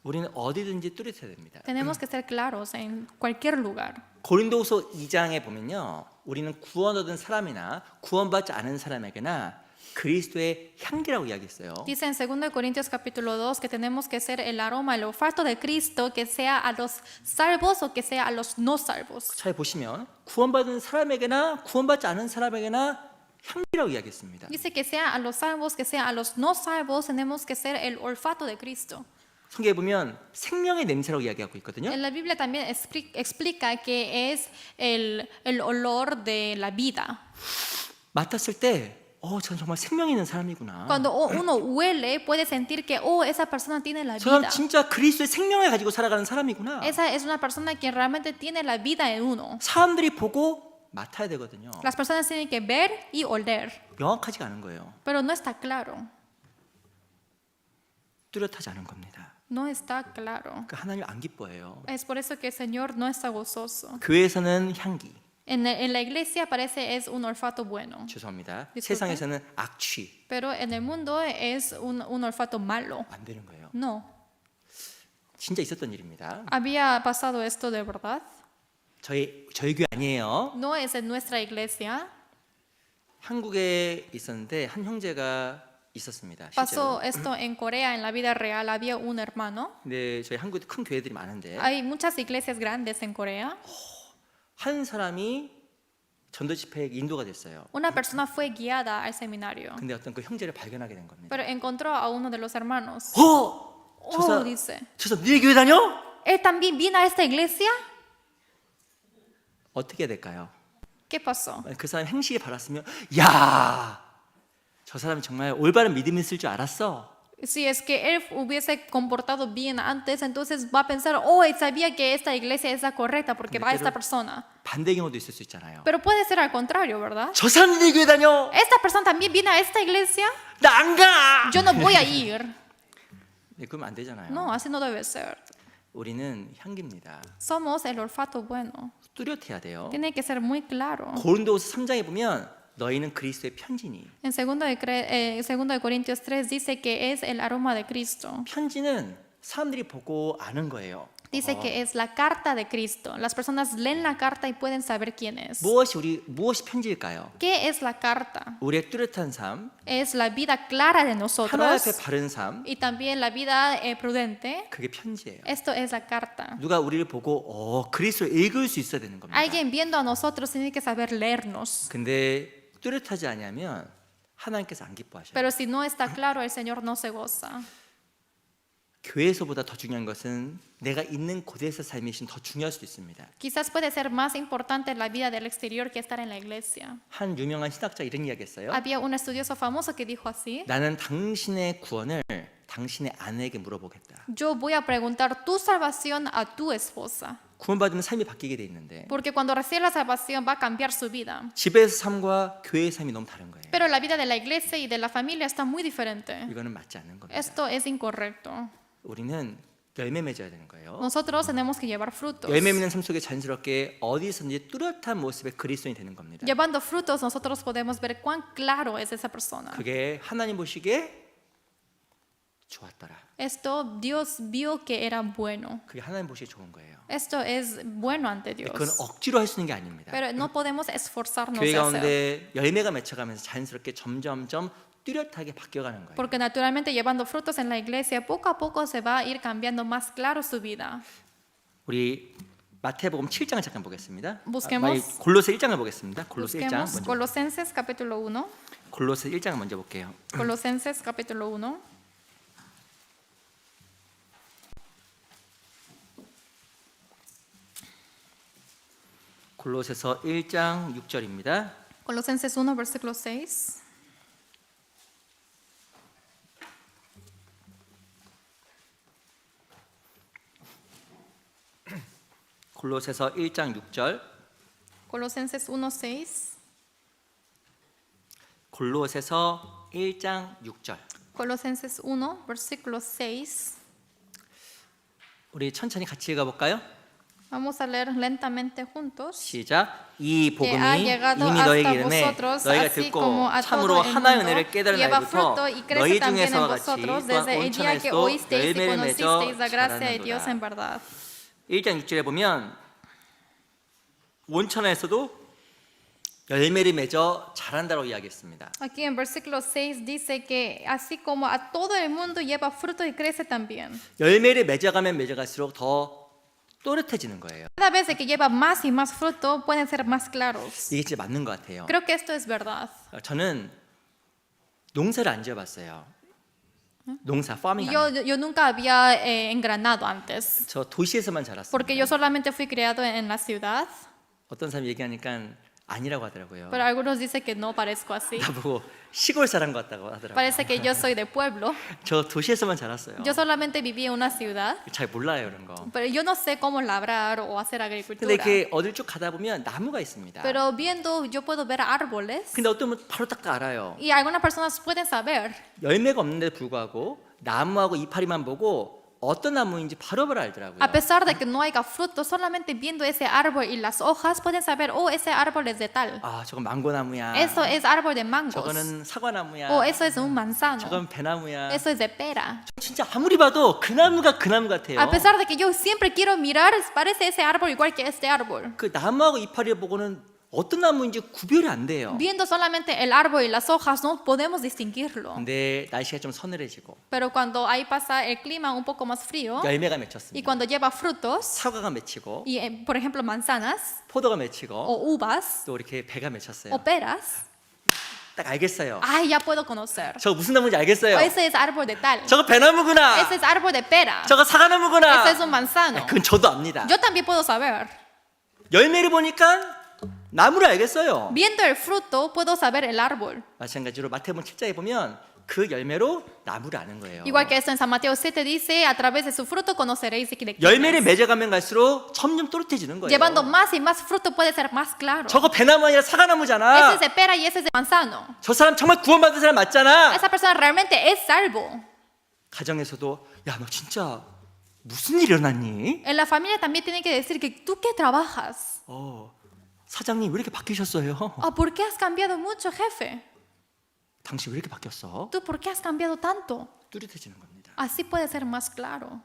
우리는 어디든지 뚜렷해야 됩니다. Tenemos que ser claros en cualquier lugar. 고린도후서 2장에 보면요, 우리는 구원 얻은 사람이나 구원받지 않은 사람에게나 그리스도의 향기라고 이야기했어요. Dice en 2 Corintios capítulo 2 que tenemos que ser el aroma, el olfato de Cristo, que sea a los salvos o que sea a los no salvos. 잘 보시면 구원받은 사람에게나 구원받지 않은 사람에게나 향기라고 이야기했습니다. Dice que sea a los salvos, que sea a los no salvos, tenemos que ser el olfato de Cristo. 성경에 보면 생명의 냄새라고 이야기하고 있거든요. En la Biblia también explica que es el olor de la vida. 맡았을 때, 전 정말 생명 있는 사람이구나. Cuando uno huele, puede sentir que, esa persona tiene la 저 사람 vida. 진짜 그리스도의 생명을 가지고 살아가는 사람이구나. Esa es una persona que realmente tiene la vida en uno. 사람들이 보고 맡아야 되거든요. Las personas tienen que ver y oler, 명확하지가 않은 거예요. pero no está claro. 뚜렷하지 않은 겁니다. No está claro. 그러니까 하나님 안 기뻐해요. Es por eso que el Señor no está gozoso. 교회에서는 향기, En la iglesia parece es un olfato bueno, 죄송합니다. Disculpe. 세상에서는 악취 pero en el mundo es un olfato malo. 안 되는 거예요. No. 진짜 있었던 일입니다. ¿Había pasado esto de verdad? 저희 교회 아니에요. No es en nuestra iglesia. 한국에 있었는데 한 형제가 있었습니다. 실제로. Pasó esto en Corea, en la vida real. Había un hermano. 근데 저희 한국에 큰 교회들이 많은데 Hay muchas iglesias grandes en Corea. 한 사람이 전도 집회에 인도가 됐어요. Una persona fue guiada al seminario, 근데 어떤 그 형제를 발견하게 된 겁니다. pero encontró a uno de los hermanos. 저 Dice, 사람 네 교회 다녀? ¿él también vino a esta iglesia? 어떻게 해야 될까요? ¿Qué pasó? 그 사람 행실이 바랐으면 야, 저 사람이 정말 올바른 믿음이 있을 줄 알았어. Si es que él hubiese comportado bien antes, entonces va a pensar, oh, él sabía que esta iglesia es la correcta porque va a esta persona. 반대 경우도 있을 수 있잖아요. Pero puede ser al contrario, ¿verdad? 저 사람이 네 교회 다녀? ¿Esta persona también viene a esta iglesia? 나 안 가. Yo no voy a ir. 네, 그러면 안 되잖아요. No, así no debe ser. 우리는 향기입니다. Somos el olfato bueno. 뚜렷해야 돼요. Tiene que ser muy claro. 고린도후서 3장에 보면 너희는 그리스도의 편지니. En 2 Corintios 3 dice que es el aroma de Cristo. 편지는 사람들이 보고 아는 거예요. Dice que es la carta de Cristo. Las personas leen la carta y pueden saber quién es. 무엇이 편지일까요? ¿Qué es la carta? 우리의 뚜렷한 삶, Es la vida clara de 하나님 nosotros 앞에 바른 삶, y también la vida prudente. 그게 편지예요. Esto es la carta. 누가 우리를 보고 그리스도를 읽을 수 있어야 되는 겁니다. Alguien viendo a nosotros tiene que saber leernos. 근데 뚜렷하지 않으면 하나님께서 안 기뻐하셔요. Pero si no está claro, el Señor no se goza. 교회에서보다 더 중요한 것은 내가 있는 곳에서 삶이 더 중요할 수도 있습니다. Quizás puede ser más importante la vida del exterior que estar en la iglesia. 한 유명한 신학자 이런 이야기했어요. Había un estudioso famoso que dijo así: 나는 당신의 구원을 당신의 아내에게 물어보겠다. Yo voy a preguntar tu salvación a tu esposa. 구원받으면 삶이 바뀌게 돼 있는데 Porque cuando recibe la salvación va a cambiar su vida. 집에서 삶과 교회의 삶이 너무 다른 거예요. Pero la vida de la iglesia y de la familia está muy diferente. 이거는 맞지 않는 겁니다. Esto es incorrecto. 우리는 열매 맺어야 되는 거예요. Nosotros tenemos que llevar frutos. 열매 맺는 삶 속에 자연스럽게 어디서든지 뚜렷한 모습의 그리스도인이 되는 겁니다. Llevando frutos, nosotros podemos ver cuán claro es esa persona. 그게 하나님 보시기에 좋았더라. Esto Dios vio que era bueno. 그게 하나님 보시기에 좋은 거예요. Esto es bueno ante Dios. 그건 억지로 할 수 있는 게 아닙니다. Pero no podemos esforzarnos 교회 a hacer. 가운데 열매가 맺혀가면서 자연스럽게 점점점 뚜렷하게 바뀌어가는 거예요. Porque naturalmente llevando frutos en la iglesia, poco a poco se va a ir cambiando más claro su vida. 우리 마태복음 7장을 잠깐 보겠습니다. Busquemos. 골로새 1장을 보겠습니다. 골로새 1장 Busquemos 먼저. Colosenses capítulo 1. 골로새 1장 먼저 볼게요. Colosenses capítulo 1. 골로새서 1장 6절입니다. Colosenses 1, versículo 6. 골로새서 1장 6절. Colosenses 1, 6. 골로새서 1장 6절. Colosenses 1, versículo 6. 우리 천천히 같이 읽어볼까요? Vamos a leer lentamente juntos. 시작. 이 Que ha 복음이 llegado 이미 너에게 hasta 이름에 vosotros, 너희가 así como 듣고 a 참으로 todo el 하나의 mundo, 은혜를 깨달은 lleva 날부터 fruto y crece 너희 también en 중에서와 같이 vosotros 또한 desde el día que 온천에서도 oísteis y 열매를 맺어 conocisteis la gracia de Dios en 자라는도다. verdad. 1장 6절에 보면 온천에서도 열매를 맺어 자란다고 이야기했습니다. Aquí en versículo 6 dice que así como a todo el mundo lleva fruto y crece también. 열매를 맺어가면 맺어갈수록 더 또렷해지는 거예요. Cada vez que lleva más y más fruto pueden ser más claros. 이게 진짜 맞는 것 같아요. Creo que esto es verdad. 저는 농사를 안 지어봤어요. 농사, 파밍. Yo nunca había engranado antes, 저 도시에서만 자랐어요. porque yo solamente fui criado en la ciudad, 어떤 사람이 얘기하니까 아니라고 하더라고요. pero algunos dicen que no parezco así. 나보고 시골 사람 같다고 하더라고요. Parece que yo soy de pueblo. 저 도시에서만 자랐어요. Yo solamente viví en una ciudad, 잘 몰라요 이런 거. pero yo no sé cómo labrar o hacer 근데 agricultura. 이렇게 어딜 쭉 가다 보면 나무가 있습니다. Pero viendo, yo puedo ver árboles 근데 어떤 분은 바로 딱 알아요. y algunas personas pueden saber. 열매가 없는데 불구하고 나무하고 이파리만 보고 어떤 나무인지 바로바로 알더라고요. A pesar de que no haya frutos, solamente viendo ese árbol y las hojas pueden saber, oh, ese árbol es de tal. 아, 저건 망고나무야. Eso es árbol de mangos. 저거는 사과나무야. O eso es un manzano. 저건 배나무야. Eso es de pera. 진짜 아무리 봐도 그 나무가 그 나무 같아요. A pesar de que yo siempre quiero mirar, parece ese árbol igual que este árbol. 그 나무하고 이파리를 보고는 어떤 나무인지 구별이 안 돼요. Viendo solamente el árbol y las hojas no podemos distinguirlo. 근데 날씨가 좀 서늘해지고 Pero cuando ahí pasa el clima un poco más frío 열매가 y 맺혔습니다. cuando lleva frutos, 사과가 맺히고 y por ejemplo manzanas 포도가 맺히고 o uvas 또 이렇게 배가 맺혔어요. o peras, 딱 알겠어요. ay, ya puedo conocer. 저거 무슨 나무인지 알겠어요. Ese es árbol de tal. 저거 배나무구나. Ese es árbol de pera. 저거 사과나무구나. Ese es un manzano. 그건 저도 압니다. Yo también puedo saber. 열매를 보니까 나무를 알겠어요. Viendo el fruto, puedo saber el árbol. 마찬가지로 마태복음 7장에 보면 그 열매로 나무를 아는 거예요. Igual que esto en San Mateo 7 dice, a través de su fruto conoceréis de quién 열매를 es. 맺어가면 갈수록 점점 또렷해지는 거예요. Llevando más y más fruto puede ser más claro. 저거 배나무 아니라 Ese 사과나무잖아. es de pera y ese es de manzano. 저 사람 정말 구원받은 사람 맞잖아. Esa persona realmente es salvo. 가정에서도 야, 너 진짜 무슨 일 일어났니? En la familia también tienen que decir que tú qué trabajas. 사장님 왜 이렇게 바뀌셨어요? Ah, ¿por qué has cambiado mucho, jefe? 당신 왜 이렇게 바뀌었어? ¿Tú por qué has cambiado tanto? 뚜렷해지는 겁니다. Así puede ser más claro.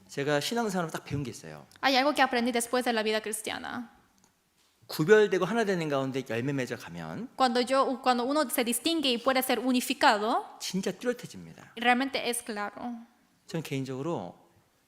제가 신앙생활을 딱 배운 게 있어요. Hay algo que aprendí después de la vida cristiana. 구별되고 하나 되는 가운데 열매 맺어 가면 Cuando uno se distingue y puede ser unificado, 진짜 뚜렷해집니다. realmente es claro. 저는 개인적으로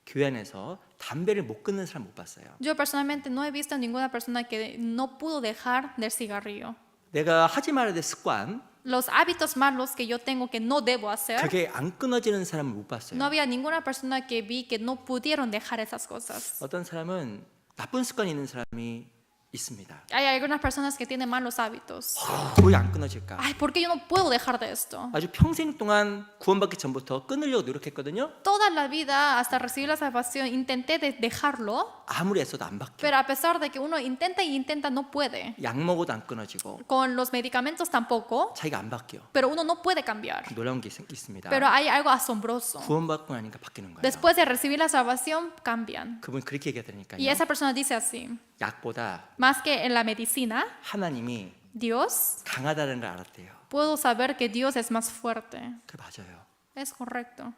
교회 안에서 담배를 못 끊는 사람 못 봤어요. Yo personalmente no he visto ninguna persona que no pudo dejar del cigarrillo. 내가 하지 말아야 될 습관, Los hábitos malos que yo tengo que no debo hacer, 그게 안 끊어지는 사람을 못 봤어요. no había ninguna persona que vi que no pudieron dejar esas cosas. 어떤 사람은 나쁜 습관이 있는 사람이 있습니다. Hay algunas personas que tienen malos hábitos. 왜 안 끊어질까? Ay, ¿por qué yo no puedo dejar de esto? 아주 평생 동안 구원받기 전부터 끊으려고 노력했거든요. Toda la vida, hasta recibir la salvación, intenté dejarlo, 아무리 애써도 안 바뀌어. pero a pesar de que uno intenta y intenta, no puede. 약 먹어도 안 끊어지고 Con los medicamentos tampoco, 자기가 안 바뀌어. pero uno no puede cambiar. 놀라운 게 있습니다. Pero hay algo asombroso. 구원받고 나니까 바뀌는 거예요. Después de recibir la salvación, cambian. 그분 그렇게 얘기하더니까요. Y esa persona dice así, 약보다 más que en la medicina, 하나님이 Dios, 강하다는 걸 알았대요. puedo saber que Dios es más fuerte. 그 맞아요. Es correcto.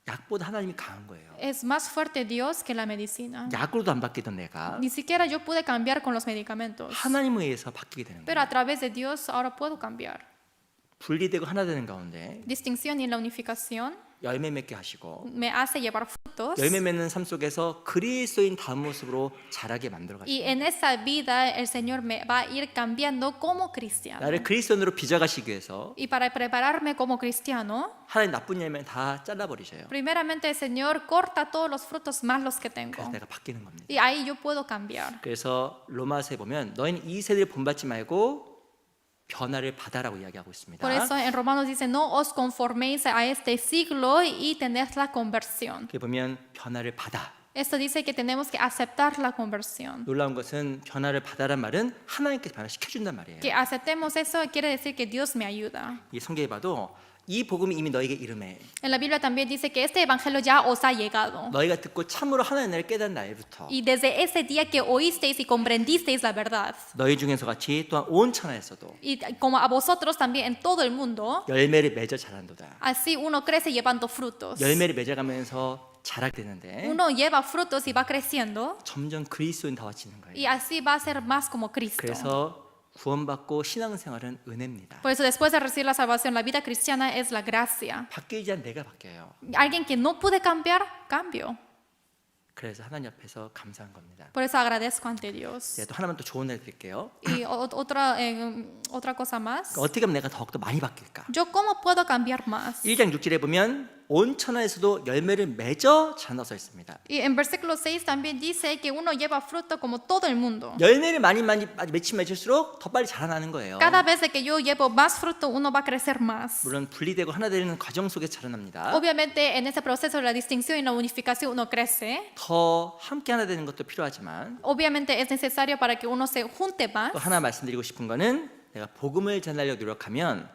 약보다 하나님이 강한 거예요. Es más fuerte Dios que la medicina. 약으로도 안 바뀌던 내가 Ni siquiera yo pude cambiar con los medicamentos. 하나님에 의해서 바뀌게 되는 Pero 거예요. a través de Dios ahora puedo cambiar. 분리되고 하나 되는 가운데 Distinción y la unificación 열매 맺게 하시고 me hace llevar frutos. 열매 맺는 삶 속에서 그리스도인 다음 모습으로 자라게 만들어 Y 가시고 en esa vida el Señor me va a ir cambiando como cristiano. 나를 그리스도인으로 빚어가시기 위해서 Y para prepararme como cristiano, 하나님 나쁜 열매는 다 잘라버리셔요. primeramente el Señor corta todos los frutos malos que tengo. 그래서 내가 바뀌는 겁니다. Y ahí yo puedo cambiar. 그래서 로마서에 보면 너희는 이 세대를 본받지 말고 변화를 받아라고 이야기하고 있습니다. Por eso en Romanos dice, no os conforméis a este siglo y tened la conversión. 그게 보면 변화를 받아. Esto dice que tenemos que aceptar la conversión. 놀라운 것은 변화를 받아란 말은 하나님께서 변화시켜준단 말이에요. Que aceptemos eso quiere decir que Dios me ayuda. 이 성경에 봐도 이 복음이 이미 너에게 이름해. En la Biblia también dice que este evangelio ya os ha llegado. 너희가 듣고 참으로 하나님의 나를 깨닫는 날부터 Y desde ese día que oísteis y comprendisteis la verdad, 너희 중에서 같이 또한 온 천하에서도 y como a vosotros también en todo el mundo, 열매를 맺어 자란도다. así uno crece llevando frutos. 열매를 맺어가면서 자라게 되는데 Uno lleva frutos y va creciendo, 점점 그리스도인 다워지는 거예요. y así va a ser más como Cristo. 그래서 구원받고 신앙생활은 은혜입니다. Por eso después de recibir la salvación, la vida cristiana es la gracia. 바뀌지 않은 내가 바뀌어요. Alguien que no pude cambiar, cambio. 그래서 하나님 앞에서 감사한 겁니다. Por eso agradezco ante Dios. 또 하나만 또 좋은 날 드릴게요. Y otra cosa más. 어떻게 하면 내가 더욱더 많이 바뀔까? Yo cómo puedo cambiar más. 1장 6절에 보면 온 천하에서도 열매를 맺어 자라나 써 있습니다. Y en versículo 6 también dice que uno lleva fruto como todo el mundo. 열매를 많이 맺을수록 더 빨리 자라나는 거예요. Cada vez que yo llevo más fruto, uno va a crecer más. 물론 분리되고 하나 되는 과정 속에 자라납니다. Obviamente en ese proceso de la distinción y la unificación uno crece. 더 함께 하나 되는 것도 필요하지만 Obviamente es necesario para que uno se junte más. 또 하나 말씀드리고 싶은 거는 내가 복음을 전하려고 노력하면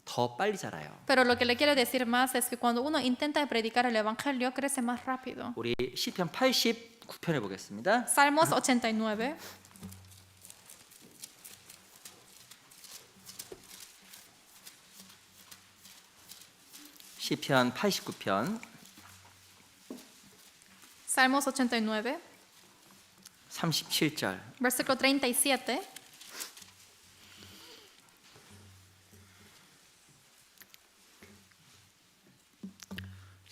더 빨리 자라요. Pero lo que le quiero decir más es que cuando uno intenta predicar el evangelio crece más rápido. 우리 시편 89편을 보겠습니다. Salmos 89. 시편 89편 Salmos 89, 37절. versículo 37.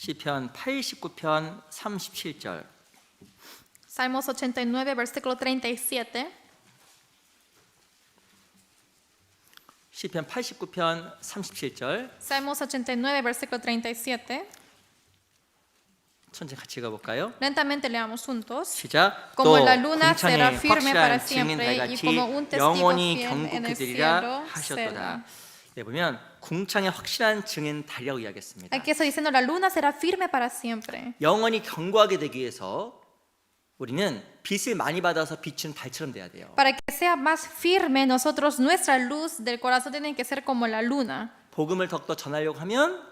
시편 89편 37절. Salmos 89, versículo 37. 시편 89편 37절. Salmos 89, versículo 37. 천천히 같이 가볼까요? Lentamente leamos juntos. 시작. Como 또 la luna será 궁창에 firme para 확실한 증인 siempre y 달같이 como un testigo 영원히 fiel en el 경고되리라 cielo 하셨도다. será. 네, 보면 궁창에 확실한 증인 달이라고 이야기했습니다. Aquí está diciendo la luna será firme para siempre. 영원히 견고하게 되기 위해서 우리는 빛을 많이 받아서 비추는 달처럼 돼야 돼요. Para que sea más firme, nosotros, nuestra luz del corazón tiene que ser como la luna. 복음을 더욱더 전하려고 하면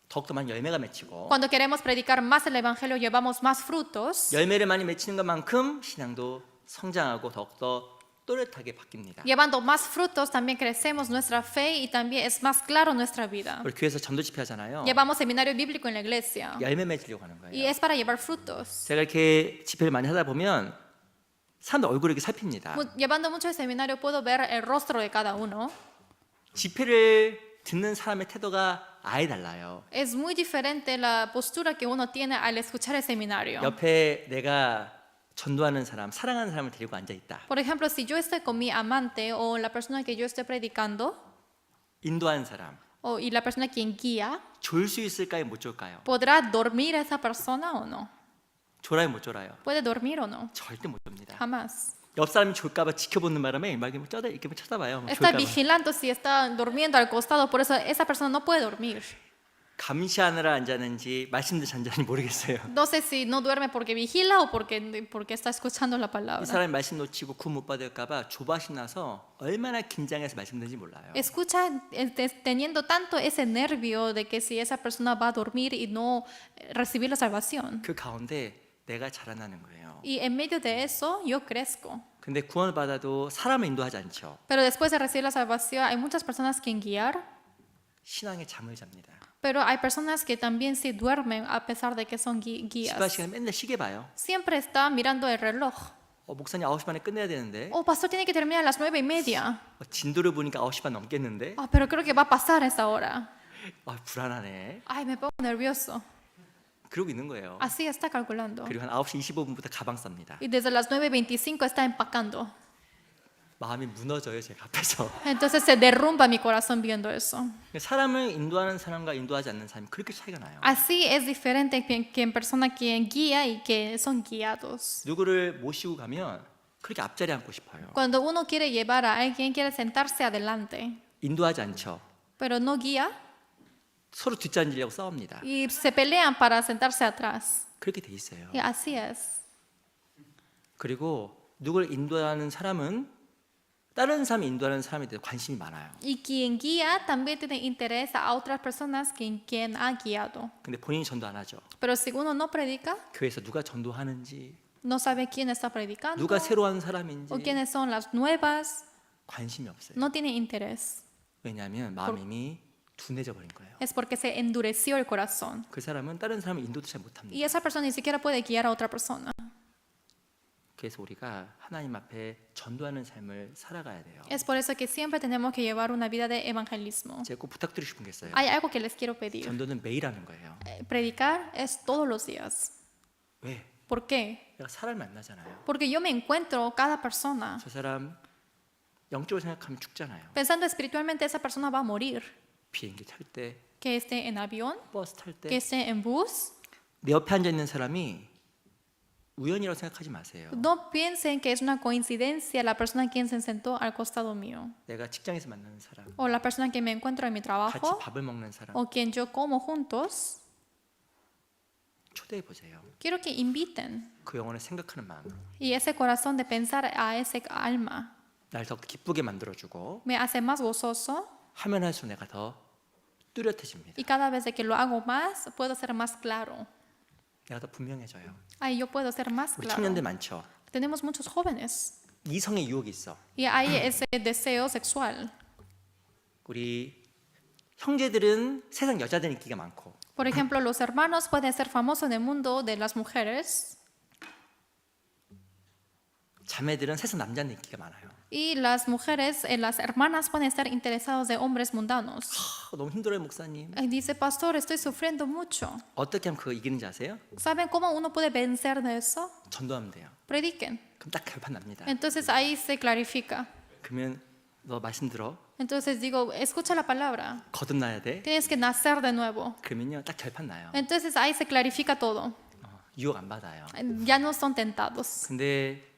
더욱더 많은 열매가 맺히고 Cuando queremos predicar más el evangelio, llevamos más frutos. 열매를 많이 맺히는 것만큼 신앙도 성장하고 더욱더 또렷하게 바뀝니다. Llevando más frutos, también crecemos nuestra fe y también es más claro nuestra vida. 우리 교회에서 전도 집회하잖아요. Llevamos seminario bíblico en la iglesia 열매 맺으려고 하는 y 거예요. es para llevar frutos. 제가 이렇게 집회를 많이 하다 보면 사람들 얼굴을 이렇게 살핍니다. Llevando mucho el seminario puedo ver el rostro de cada uno. 집회를 듣는 사람의 태도가 아예 달라요. Es muy diferente la postura que uno tiene al escuchar el seminario. 옆에 내가 전도하는 사람, 사랑하는 사람을 데리고 앉아 있다. Por ejemplo, si yo estoy con mi amante o la persona que yo estoy predicando 인도하는 사람, y la persona quien guía, 졸 수 있을까요? 못 졸까요? ¿podrá dormir esa persona o no? 졸아요, 못 졸아요? ¿Puede dormir o no? 절대 못 졸니다. Jamás. 옆 사람이 졸까봐 지켜보는 바람에 막 이렇게 쳐다봐요. Está 졸까봐. vigilando si está durmiendo al costado, por eso esa persona no puede dormir. 감시하느라 앉았는지 말씀 듣지 앉았는지 모르겠어요. No sé si no duerme porque vigila o porque está escuchando la 이 palabra. 사람이 말씀 놓치고 구원 못 받을까봐 조바심 나서 얼마나 긴장해서 말씀 듣는지 몰라요. Escucha teniendo tanto ese nervio de que si esa persona va a dormir y no recibir la salvación. 그 가운데 내가 자라나는 거예요. Y en medio de eso yo crezco. 근데 구원을 받아도 사람을 인도하지 않죠. Pero después de recibir la salvación hay muchas personas que guiar, 신앙에 잠을 잡니다. pero hay personas que también sí duermen a pesar de que son guías. 시간 시간에 맨날 시계 봐요. Siempre está mirando el reloj. 목사님 9시 반에 끝내야 되는데 Oh, pastor tiene que terminar a las 9:30. 진도를 보니까 9시 반 넘겠는데 Ah, pero creo que va a pasar esa hora. 불안하네. Ay, me pongo nervioso. 그러고 있는 거예요. Así está calculando. 그리고 한 9시 25분부터 가방 쌉니다. Y desde las 9:25 está empacando. 마음이 무너져요, 제가 앞에서. Entonces se derrumba mi corazón viendo eso. 사람을 인도하는 사람과 인도하지 않는 사람이 그렇게 차이가 나요. Así es diferente que en persona quien guía y que son guiados. 누구를 모시고 가면 그렇게 앞자리에 앉고 싶어요. Cuando uno quiere llevar a alguien, quiere sentarse adelante, 인도하지 않죠. pero no guía 서로 뒷자리려고 싸웁니다. y se pelean para sentarse atrás. 그렇게 돼 있어요. Y así es. 그리고 누구를 인도하는 사람은 다른 사람이 인도하는 사람에 대해 관심이 많아요. Y quien guía también tiene interés a otras personas que quien ha guiado. 근데 본인이 전도 안 하죠. Pero si uno no predica, 교회에서 누가 전도하는지, no sabe quién está predicando 누가 새로 한 사람인지 o quiénes son las nuevas, 관심이 없어요. no tiene interés. 왜냐하면 마음이 이미 둔해져 버린 거예요. Es porque se endureció el corazón. 그 사람은 다른 사람을 인도도 잘 못합니다. Y esa persona ni siquiera puede guiar a otra persona. 그래서 우리가 하나님 앞에 전도하는 삶을 살아가야 돼요. Es por eso que siempre tenemos que llevar una vida de evangelismo. 제가 꼭 부탁드리고 싶은 게 있어요. Hay algo que les quiero pedir. 전도는 매일 하는 거예요. Predicar es todos los días. 왜? ¿Por qué? 내가 사람을 만나잖아요. Porque yo me encuentro cada persona. 저 사람 영적으로 생각하면 죽잖아요. Pensando espiritualmente, esa persona va a morir. 비행기 탈 때, Que esté en avión, 버스 탈 que 때, esté en bus. 내 옆에 앉아 있는 사람이 우연이라고 생각하지 마세요. No piensen que es una coincidencia la persona quien se sentó al costado mío. 내가 직장에서 만나는 사람, O la persona que me encuentro en mi 같이 trabajo. 밥을 먹는 사람 O quien yo como juntos. 초대해 보세요. Quiero que inviten. 그 영혼을 생각하는 마음, Y ese corazón de pensar a ese alma 날 더 기쁘게 만들어주고 me hace más gozoso. 하면 할수록 내가 더 뚜렷해집니다. Y cada vez de que lo hago más, puedo ser más claro. 내가 더 분명해져요. Ay, yo puedo ser más 우리 claro. 청년들 많죠. Tenemos muchos jóvenes 이성의 유혹이 있어. y hay ese deseo sexual. 우리 형제들은 세상 여자들 인기가 많고 Por ejemplo, los hermanos pueden ser famosos en el mundo de las mujeres 자매들은 세상 남자들 인기가 많아요. y las mujeres, las hermanas pueden estar interesados de hombres mundanos. 너무 힘들어요, 목사님. Y dice, pastor, estoy sufriendo mucho. 어떻게 하면 그거 이기는지 아세요? ¿Saben cómo uno puede vencer de eso? 전도하면 돼요. Prediquen. 그럼 딱 결판 납니다. Entonces ahí se clarifica. 그러면 너 말씀 들어. Entonces digo, escucha la palabra. 거듭나야 돼. Tienes que nacer de nuevo. 그러면요, 딱 결판 나요. Entonces ahí se clarifica todo. 유혹 안 받아요. Ya no son tentados. 근데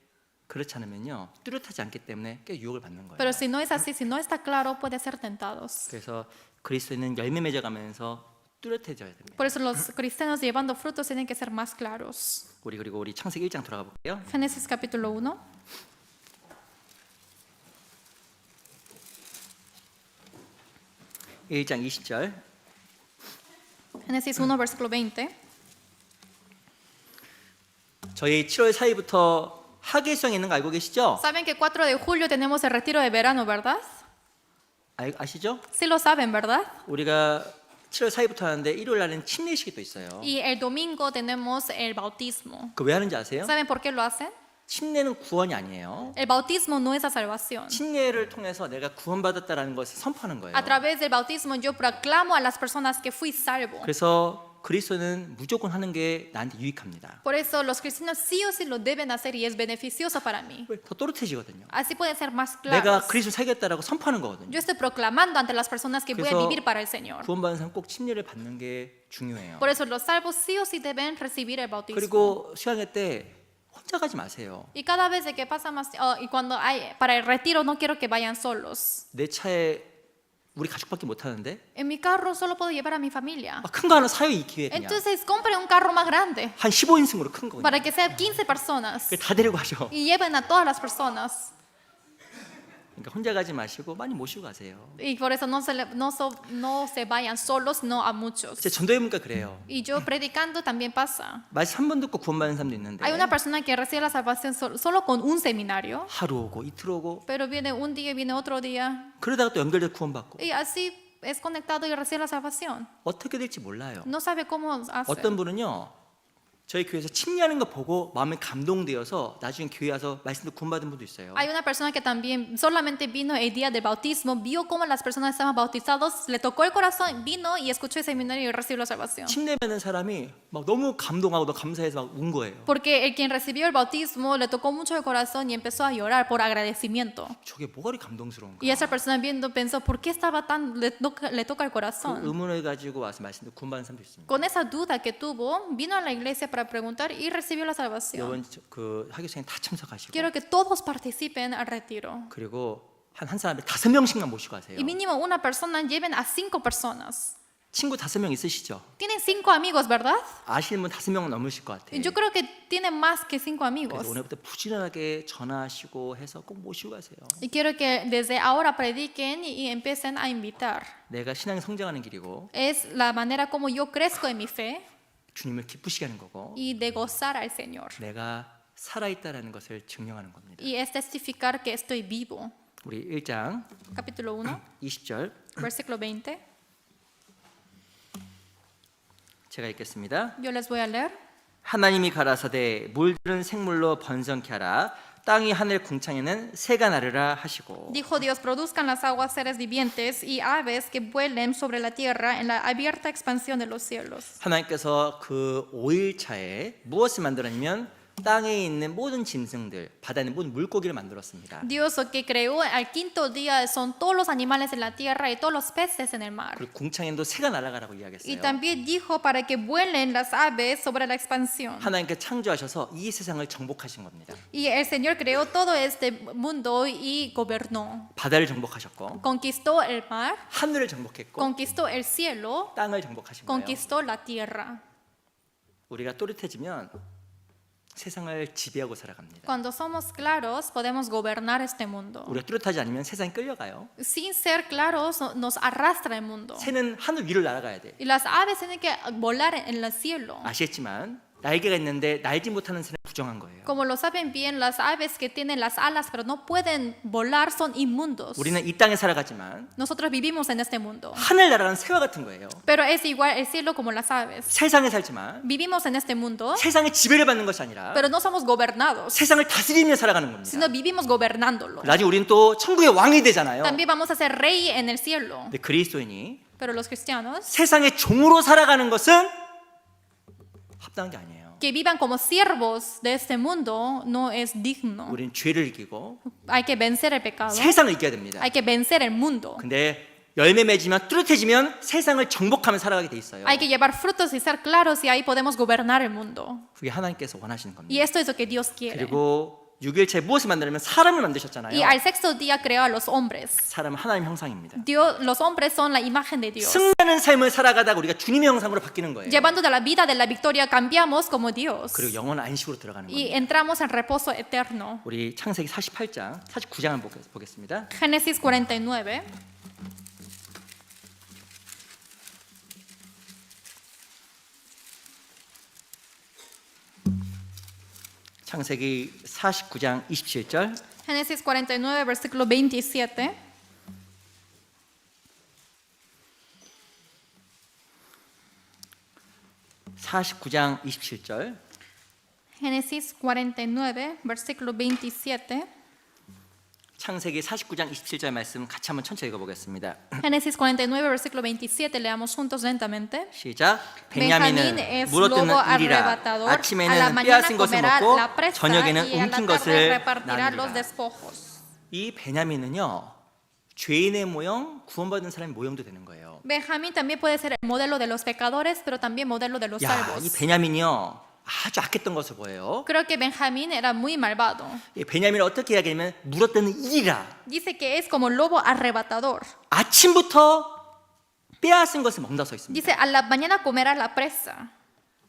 그렇지 않으면요, 뚜렷하지 않기 때문에 꽤 유혹을 받는 거예요. Pero si no es así, si no está claro, puede ser tentados. 그래서 그리스도인은 열매 맺어가면서 뚜렷해져야 됩니다. Por eso los cristianos llevando frutos tienen que ser más claros. 그리고 우리 창세기 1장 돌아가 볼게요. Génesis capítulo 1. 1장 20절. Génesis 1, versículo 20. 저희 7월 4일부터 학예수영 있는 거 알고 계시죠? Saben que 4 de julio tenemos el retiro de verano, ¿verdad? 아시죠? Sí lo saben, ¿verdad? 우리가 7월 4일부터 하는데 일요일 날은 침례식이 또 있어요. Y el domingo tenemos el bautismo. 그 왜 하는지 아세요? ¿Saben por qué lo hacen? 침례는 구원이 아니에요. El bautismo no es la salvación. 침례를 통해서 내가 구원받았다라는 것을 선포하는 거예요. A través del bautismo yo proclamo a las personas que fui salvo. 그래서 그리스도는 무조건 하는 게 나한테 유익합니다. Por eso los cristianos sí o sí lo deben hacer y es beneficioso para mí. 더 또렷해지거든요. Así pueden ser más 내가 claros. 그리스도 살겠다라고 선포하는 거거든요. Yo estoy proclamando ante las personas que voy a 그래서 vivir para el Señor. 구원받은 사람 꼭 침례를 받는 게 중요해요. Por eso los salvos sí o sí deben recibir el bautismo. 그리고 수양회 때 혼자 가지 마세요. Y cada vez de que pasa más, y cuando hay para el retiro no quiero que vayan solos. 내 차에 우리 가족밖에 못 타는데 En mi carro solo puedo llevar a mi familia. 큰 거 하나 사요 이 기회에 그냥. Entonces compre un carro más grande 한 15인승으로 큰 거. para que sea 15 personas 다 데리고 가죠. y lleven a todas las personas. 그러니까 혼자 가지 마시고 많이 모시고 가세요. Y por eso no se vayan solos, no a muchos. 제 전도회 보니까 그래요. Y yo predicando también pasa. 말씀 한 번 듣고 구원받는 사람도 있는데 Hay una persona que recibe la salvación solo con un seminario, 하루 오고 이틀 오고 pero viene un día y viene otro día. 그러다가 또 연결돼서 구원받고 Y así es conectado y recibe la salvación. 어떻게 될지 몰라요. No sabe cómo hace. 어떤 분은요 저희 교회에서 침례하는 거 보고 마음에 감동되어서 나중에 교회 와서 말씀도 구원받은 분도 있어요. Hay una persona que también solamente vino el día del bautismo, vio cómo las personas estaban bautizados, le tocó el corazón, vino y escuchó el seminario y recibió la salvación. 침례 받는 사람이 막 너무 감동하고 너무 감사해서 막 운 거예요. Porque el quien recibió el bautismo le tocó mucho el corazón y empezó a llorar por agradecimiento. 저게 뭐가 그리 감동스러운가? Y esa persona viendo pensó, ¿por qué estaba le toca el 그 corazón? 의문을 가지고 와서 말씀도 구원받는 사람도 있습니다. Con esa duda que tuvo, vino a la iglesia para preguntar y recibió la salvación. 이번 그 학교생이 다 참석하시고 Quiero que todos participen al retiro. 그리고 한 사람에 5명씩만 모시고 가세요. Y mínimo una persona lleven a 5 personas. 친구 5명 있으시죠? Tienen 5 amigos, ¿verdad? 아시는 분 5명은 넘으실 것 같아요. Yo creo que tienen más que 5 amigos. 그래서 오늘부터 부지런하게 전화하시고 해서 꼭 모시고 가세요. Y quiero que desde ahora prediquen y empiecen a invitar. 내가 신앙이 성장하는 길이고 Es la manera como yo crezco en mi fe 주님을 기쁘시게 하는 거고 y de gozar al Señor. 내가 살아있다라는 것을 증명하는 겁니다. Y es testificar que estoy vivo. 우리 1장 Capítulo 1, 20절 versículo 20. 제가 읽겠습니다. Yo les voy a leer. 하나님이 가라사대 물들은 생물로 번성케 하라 땅이 하늘 궁창에는 새가 나르라 하시고 Dijo Dios, produzcan las aguas seres vivientes y aves que vuelen sobre la tierra en la abierta expansión de los cielos. 하나님께서 그 5일차에 무엇을 만들었냐면 땅에 있는 모든 짐승들, 바다에 있는 모든 물고기를 만들었습니다. Dios que creó al quinto día son todos los animales en la tierra y todos los peces en el mar. 그리고 궁창에도 새가 날아가라고 Y 이야기했어요. también dijo para que vuelen las aves sobre la expansión. 하나님께 창조하셔서 이 세상을 정복하신 겁니다. Y el Señor creó todo este mundo y gobernó. 바다를 정복하셨고 Conquistó el mar, 하늘을 정복했고 conquistó el cielo, 땅을 정복하신 거예요. conquistó la tierra. 우리가 또렷해지면 세상을 지배하고 살아갑니다. Cuando somos claros, podemos gobernar este mundo. 우리가 뚜렷하지 않으면 세상이 끌려가요. Sin ser claros, nos arrastra el mundo. 새는 하늘 위를 날아가야 돼. Y las aves tienen que volar en el cielo. 아시겠지만 날개가 있는데 날지 못하는 새는 부정한 거예요. Como lo saben bien, las aves que tienen las alas pero no pueden volar son inmundos. 우리는 이 땅에 살아가지만 Nosotros vivimos en este mundo. 하늘 날아가는 새와 같은 거예요. Pero es igual el cielo como las aves. 세상에 살지만 Vivimos en este mundo, 세상의 지배를 받는 것이 아니라 pero no somos gobernados, 세상을 다스리며 살아가는 겁니다. sino vivimos gobernándolo. 나중에 우리는 또 천국의 왕이 되잖아요. También vamos a ser rey en el cielo. 근데 그리스도인이 Pero los cristianos 세상의 종으로 살아가는 것은 합당한 게 아니에요. que vivan como siervos de este mundo no es digno. 우리는 죄를 이기고 Hay que vencer el pecado. 세상을 이겨야 됩니다. Hay que vencer el mundo. 근데 열매 맺으면 뚜렷해지면 세상을 정복하며 살아가게 돼 있어요. Hay que llevar frutos y ser claros y ahí podemos gobernar el mundo. 그게 하나님께서 원하시는 겁니다. Y esto es lo que Dios quiere. 그리고 6일째 무엇을 만들냐면 사람을 만드셨잖아요. Y al sexto día creó a los hombres. 사람은 하나님 형상입니다. Los hombres son la imagen de Dios. 승리하는 삶을 살아가다가 우리가 주님의 형상으로 바뀌는 거예요. Llevando de la vida de la victoria cambiamos como Dios. 그리고 영원한 안식으로 들어가는 Y 겁니다. entramos en reposo eterno. 우리 창세기 48장, 49장을 보겠습니다. Génesis 49. 창세기 49장 27절. Génesis 49, versículo 27. (49장 27절) Génesis 49, versículo 27. 창세기 49장 27절 말씀 같이 한번 천천히 읽어보겠습니다. Génesis 49, versículo 27. Leamos juntos lentamente. 시작. Benjamín 베냐민은 es 물어뜯는 lobo 일이라 arrebatador. A la 아침에는 mañana 빼앗은 것을 comerá 먹고 la presa 저녁에는 y a la 움킨 tarde 것을 repartirá los 나누리라. despojos. 이 베냐민은요 죄인의 모형, 구원받은 사람의 모형도 되는 거예요. Benjamín también puede ser el modelo de los pecadores, pero también modelo de los 야, salvos. 이 베냐민이요 아주 악했던 것을 보여요. Creo que Benjamín era muy malvado. 이 베냐민을 어떻게 이야기하면 물어뜯는 일이라. Dice que es como lobo arrebatador. 아침부터 빼앗은 것을 먹는다 써 있습니다. Dice, a la mañana comerá la presa.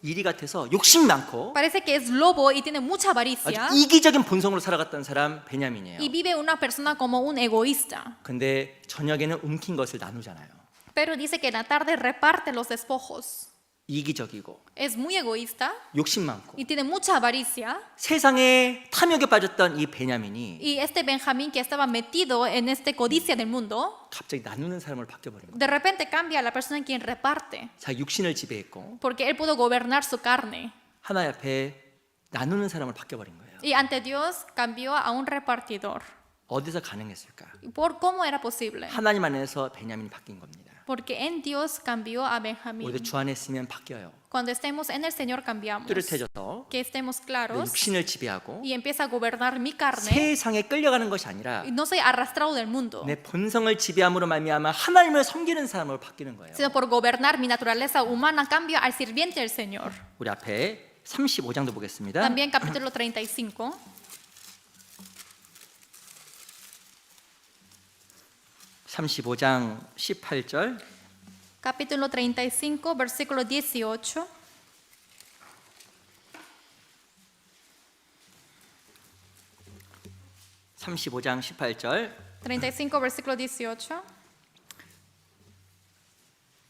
일이 같아서 욕심 많고 Parece que es lobo y tiene mucha 아주 avaricia. 이기적인 본성으로 살아갔던 사람 베냐민이에요. Y vive una persona como un egoísta. 근데 저녁에는 움킨 것을 나누잖아요. Pero dice que en la tarde reparte los despojos. 이기적이고 Es muy egoísta 욕심 많고 y tiene mucha avaricia. 세상에 탐욕에 빠졌던 이 베냐민이 Y este Benjamín que estaba metido en esta codicia del mundo, 갑자기 나누는 사람을 바뀌어버린 거예요. de repente cambia a la persona en quien reparte. 자기 육신을 지배했고 Porque él pudo gobernar su carne. 하나님 앞에 나누는 사람을 바뀌어버린 거예요. Y ante Dios cambió a un repartidor. 어디서 가능했을까? ¿Por cómo era posible? 하나님 안에서 베냐민이 바뀐 겁니다. Porque en Dios cambió a Benjamín. 우리도 주 안에 있으면 바뀌어요. Cuando estemos en el Señor cambiamos. 뚜렷해져서 Que estemos 내 claros 육신을 지배하고 y empieza a gobernar mi carne. 세상에 끌려가는 것이 아니라 Y no soy arrastrado del mundo, 내 본성을 지배함으로 말미암아 하나님을 섬기는 사람으로 바뀌는 거예요. sino por gobernar mi naturaleza humana cambio al sirviente del Señor. 우리 앞에 35장도 보겠습니다. También capítulo 35. 35장 18절 Capítulo 35, versículo 18. (35장 18절) 35, versículo 18.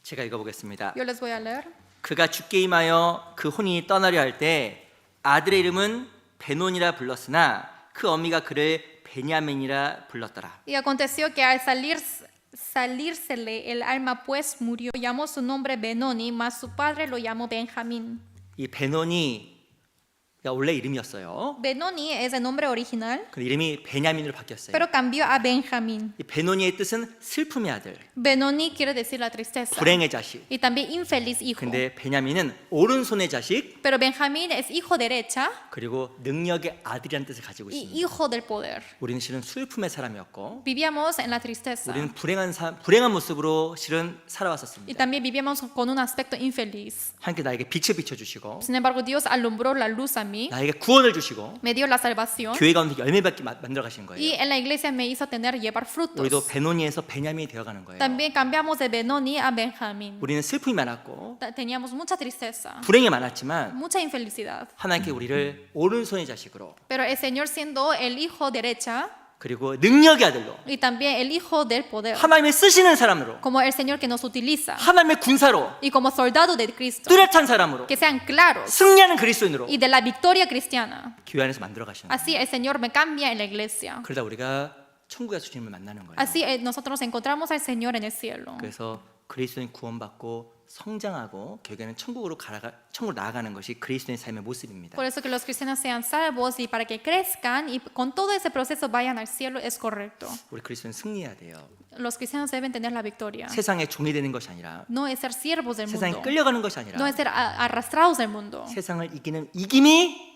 제가 읽어보겠습니다. Yo les voy a leer. 그가 죽게 임하여 그 혼이 떠나려 할 때 아들의 이름은 베논이라 불렀으나 그 어미가 그를 베냐민이라 불렀더라. Y aconteció que al salírsele el alma, pues murió. Llamó su nombre Benoni, mas su padre lo llamó Benjamín. 이 베논이 원래 이름이었어요. Benoni es el nombre original, 그 이름이 베냐민으로 바뀌었어요. pero cambió a Benjamín. 이 베논이의 뜻은 슬픔의 아들, Benoni quiere decir la tristeza. 불행의 자식. Y también infeliz hijo. 근데 베냐민은 오른손의 자식 Pero Benjamín es hijo derecha 그리고 능력의 아들이라는 뜻을 가지고 y 있습니다. hijo del poder. 우리는 실은 슬픔의 사람이었고 Vivíamos en la tristeza 우리는 불행한 모습으로 실은 y 살아왔었습니다. también vivíamos con un aspecto infeliz. 하나님께 나에게 빛을 비춰주시고 Sin embargo, Dios alumbró la luz a mí mí, 나에게 구원을 주시고 me dio la salvación 교회 가운데 열매받게 만들어 가시는 y 거예요. en la iglesia me hizo llevar 우리도 frutos. 베노니에서 베냐민이 되어가는 거예요. También cambiamos de Benoni a Benjamín. 우리는 슬픔이 많았고 Teníamos mucha tristeza, 불행이 많았지만 mucha infelicidad. 하나님께 우리를 오른손의 자식으로 Pero el Señor siendo el hijo derecha 그리고 능력의 아들로 y también el hijo del poder, 하나님의 쓰시는 사람으로 como el Señor que nos utiliza 하나님의 군사로 y como soldado de Cristo, 뚜렷한 사람으로 que sean claros 승리하는 그리스도인으로 y de la victoria cristiana. 교회 안에서 만들어 가시는 거예요. Así el Señor me cambia en la iglesia. 그러다 우리가 천국에서 주님을 만나는 거예요. Así nosotros encontramos al Señor en el cielo. 그래서 그리스도인 구원받고 성장하고 결국에는 천국으로 나아가는 것이 그리스도인 삶의 모습입니다. Por eso que los cristianos sean salvos y para que crezcan y con todo ese proceso vayan al cielo es correcto. 우리 그리스도인 승리해야 돼요. Los cristianos deben tener la victoria. 세상의 종이 되는 것이 아니라 No es ser siervos del 세상에 mundo. 끌려가는 것이 아니라 No es ser arrastrados del mundo. 세상을 이기는 이김이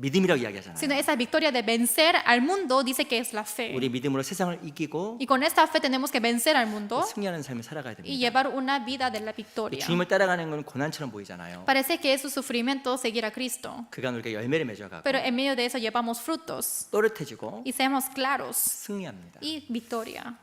믿음이라고 이야기하잖아요. Sino esa victoria de vencer al mundo dice que es la fe. 우리 믿음으로 세상을 이기고 Y con esta fe tenemos que vencer al mundo 승리하는 삶을 살아가야 y 됩니다. llevar una vida de la victoria. 주님을 따라가는 건 고난처럼 보이잖아요. Parece que es su sufrimiento seguir a Cristo. 그간 우리가 열매를 맺어가고 Pero en medio de eso llevamos frutos 또렷해지고 y seamos claros 승리합니다. y victoria.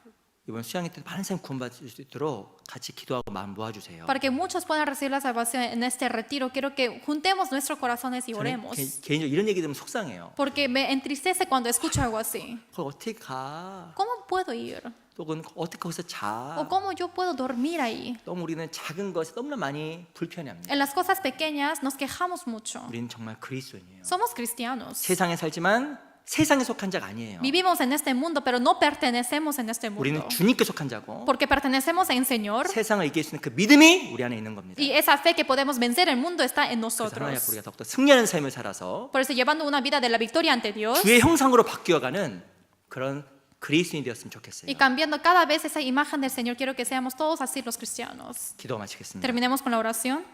이번 수양회 때 많은 사람이 구원받을 수 있도록 같이 기도하고 마음 모아주세요. Para que muchos puedan recibir la salvación en este retiro, quiero que juntemos nuestros corazones y 저는 oremos. 개인적으로 이런 얘기 들으면 속상해요. Porque me entristece cuando escucho algo así. 그걸 어떻게 가? ¿Cómo puedo ir? 또는 어떻게 거기서 ¿O 자? cómo yo puedo dormir ahí? 너무 우리는 작은 것에 너무나 많이 불편해합니다. En las cosas pequeñas nos quejamos mucho. 우리는 정말 그리스도인이에요. Somos cristianos. 세상에 살지만 세상에 속한 자가 아니에요. Vivimos en este mundo, pero no pertenecemos en este 우리는 mundo. 주님께 속한 자고 Porque pertenecemos al Señor 세상을 이길 수 있는 그 믿음이 우리 안에 있는 겁니다. y esa fe que podemos vencer el mundo está en 그래서 하나님 앞에 nosotros. 우리가 더욱더 승리하는 삶을 살아서 Por eso, llevando una vida de la victoria ante Dios 주의 형상으로 바뀌어가는 그런 그리스도인이 되었으면 좋겠어요. y cambiando cada vez esa imagen del Señor, quiero que seamos todos así los cristianos. 기도 마치겠습니다. Terminemos con la oración.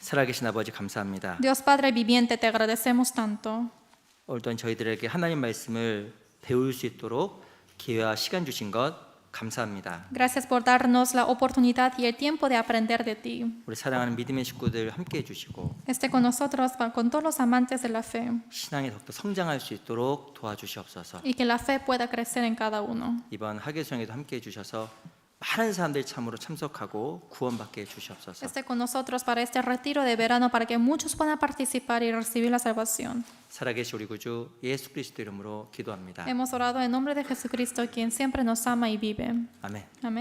살아계신 아버지 감사합니다. Dios Padre viviente, te agradecemos tanto. 오늘 또한 저희들에게 하나님 말씀을 배울 수 있도록 기회와 시간 주신 것 감사합니다. Gracias por darnos la oportunidad y el tiempo de aprender de ti. 우리 사랑하는 믿음의 식구들 함께 해주시고 Esté con nosotros, con todos los amantes de la fe, 신앙에 더욱더 성장할 수 있도록 도와주시옵소서. y que la fe pueda crecer en cada uno. 이번 학예수양에도 함께 해주셔서 많은 사람들이 참으로 참석하고 구원받게 해주시옵소서. Esté con nosotros para este retiro de verano, para que muchos puedan participar y recibir la salvación. 살아계신 우리 구주 예수 그리스도 이름으로 기도합니다. Hemos orado en nombre de Jesucristo, quien siempre nos ama y vive. 아멘. Amén.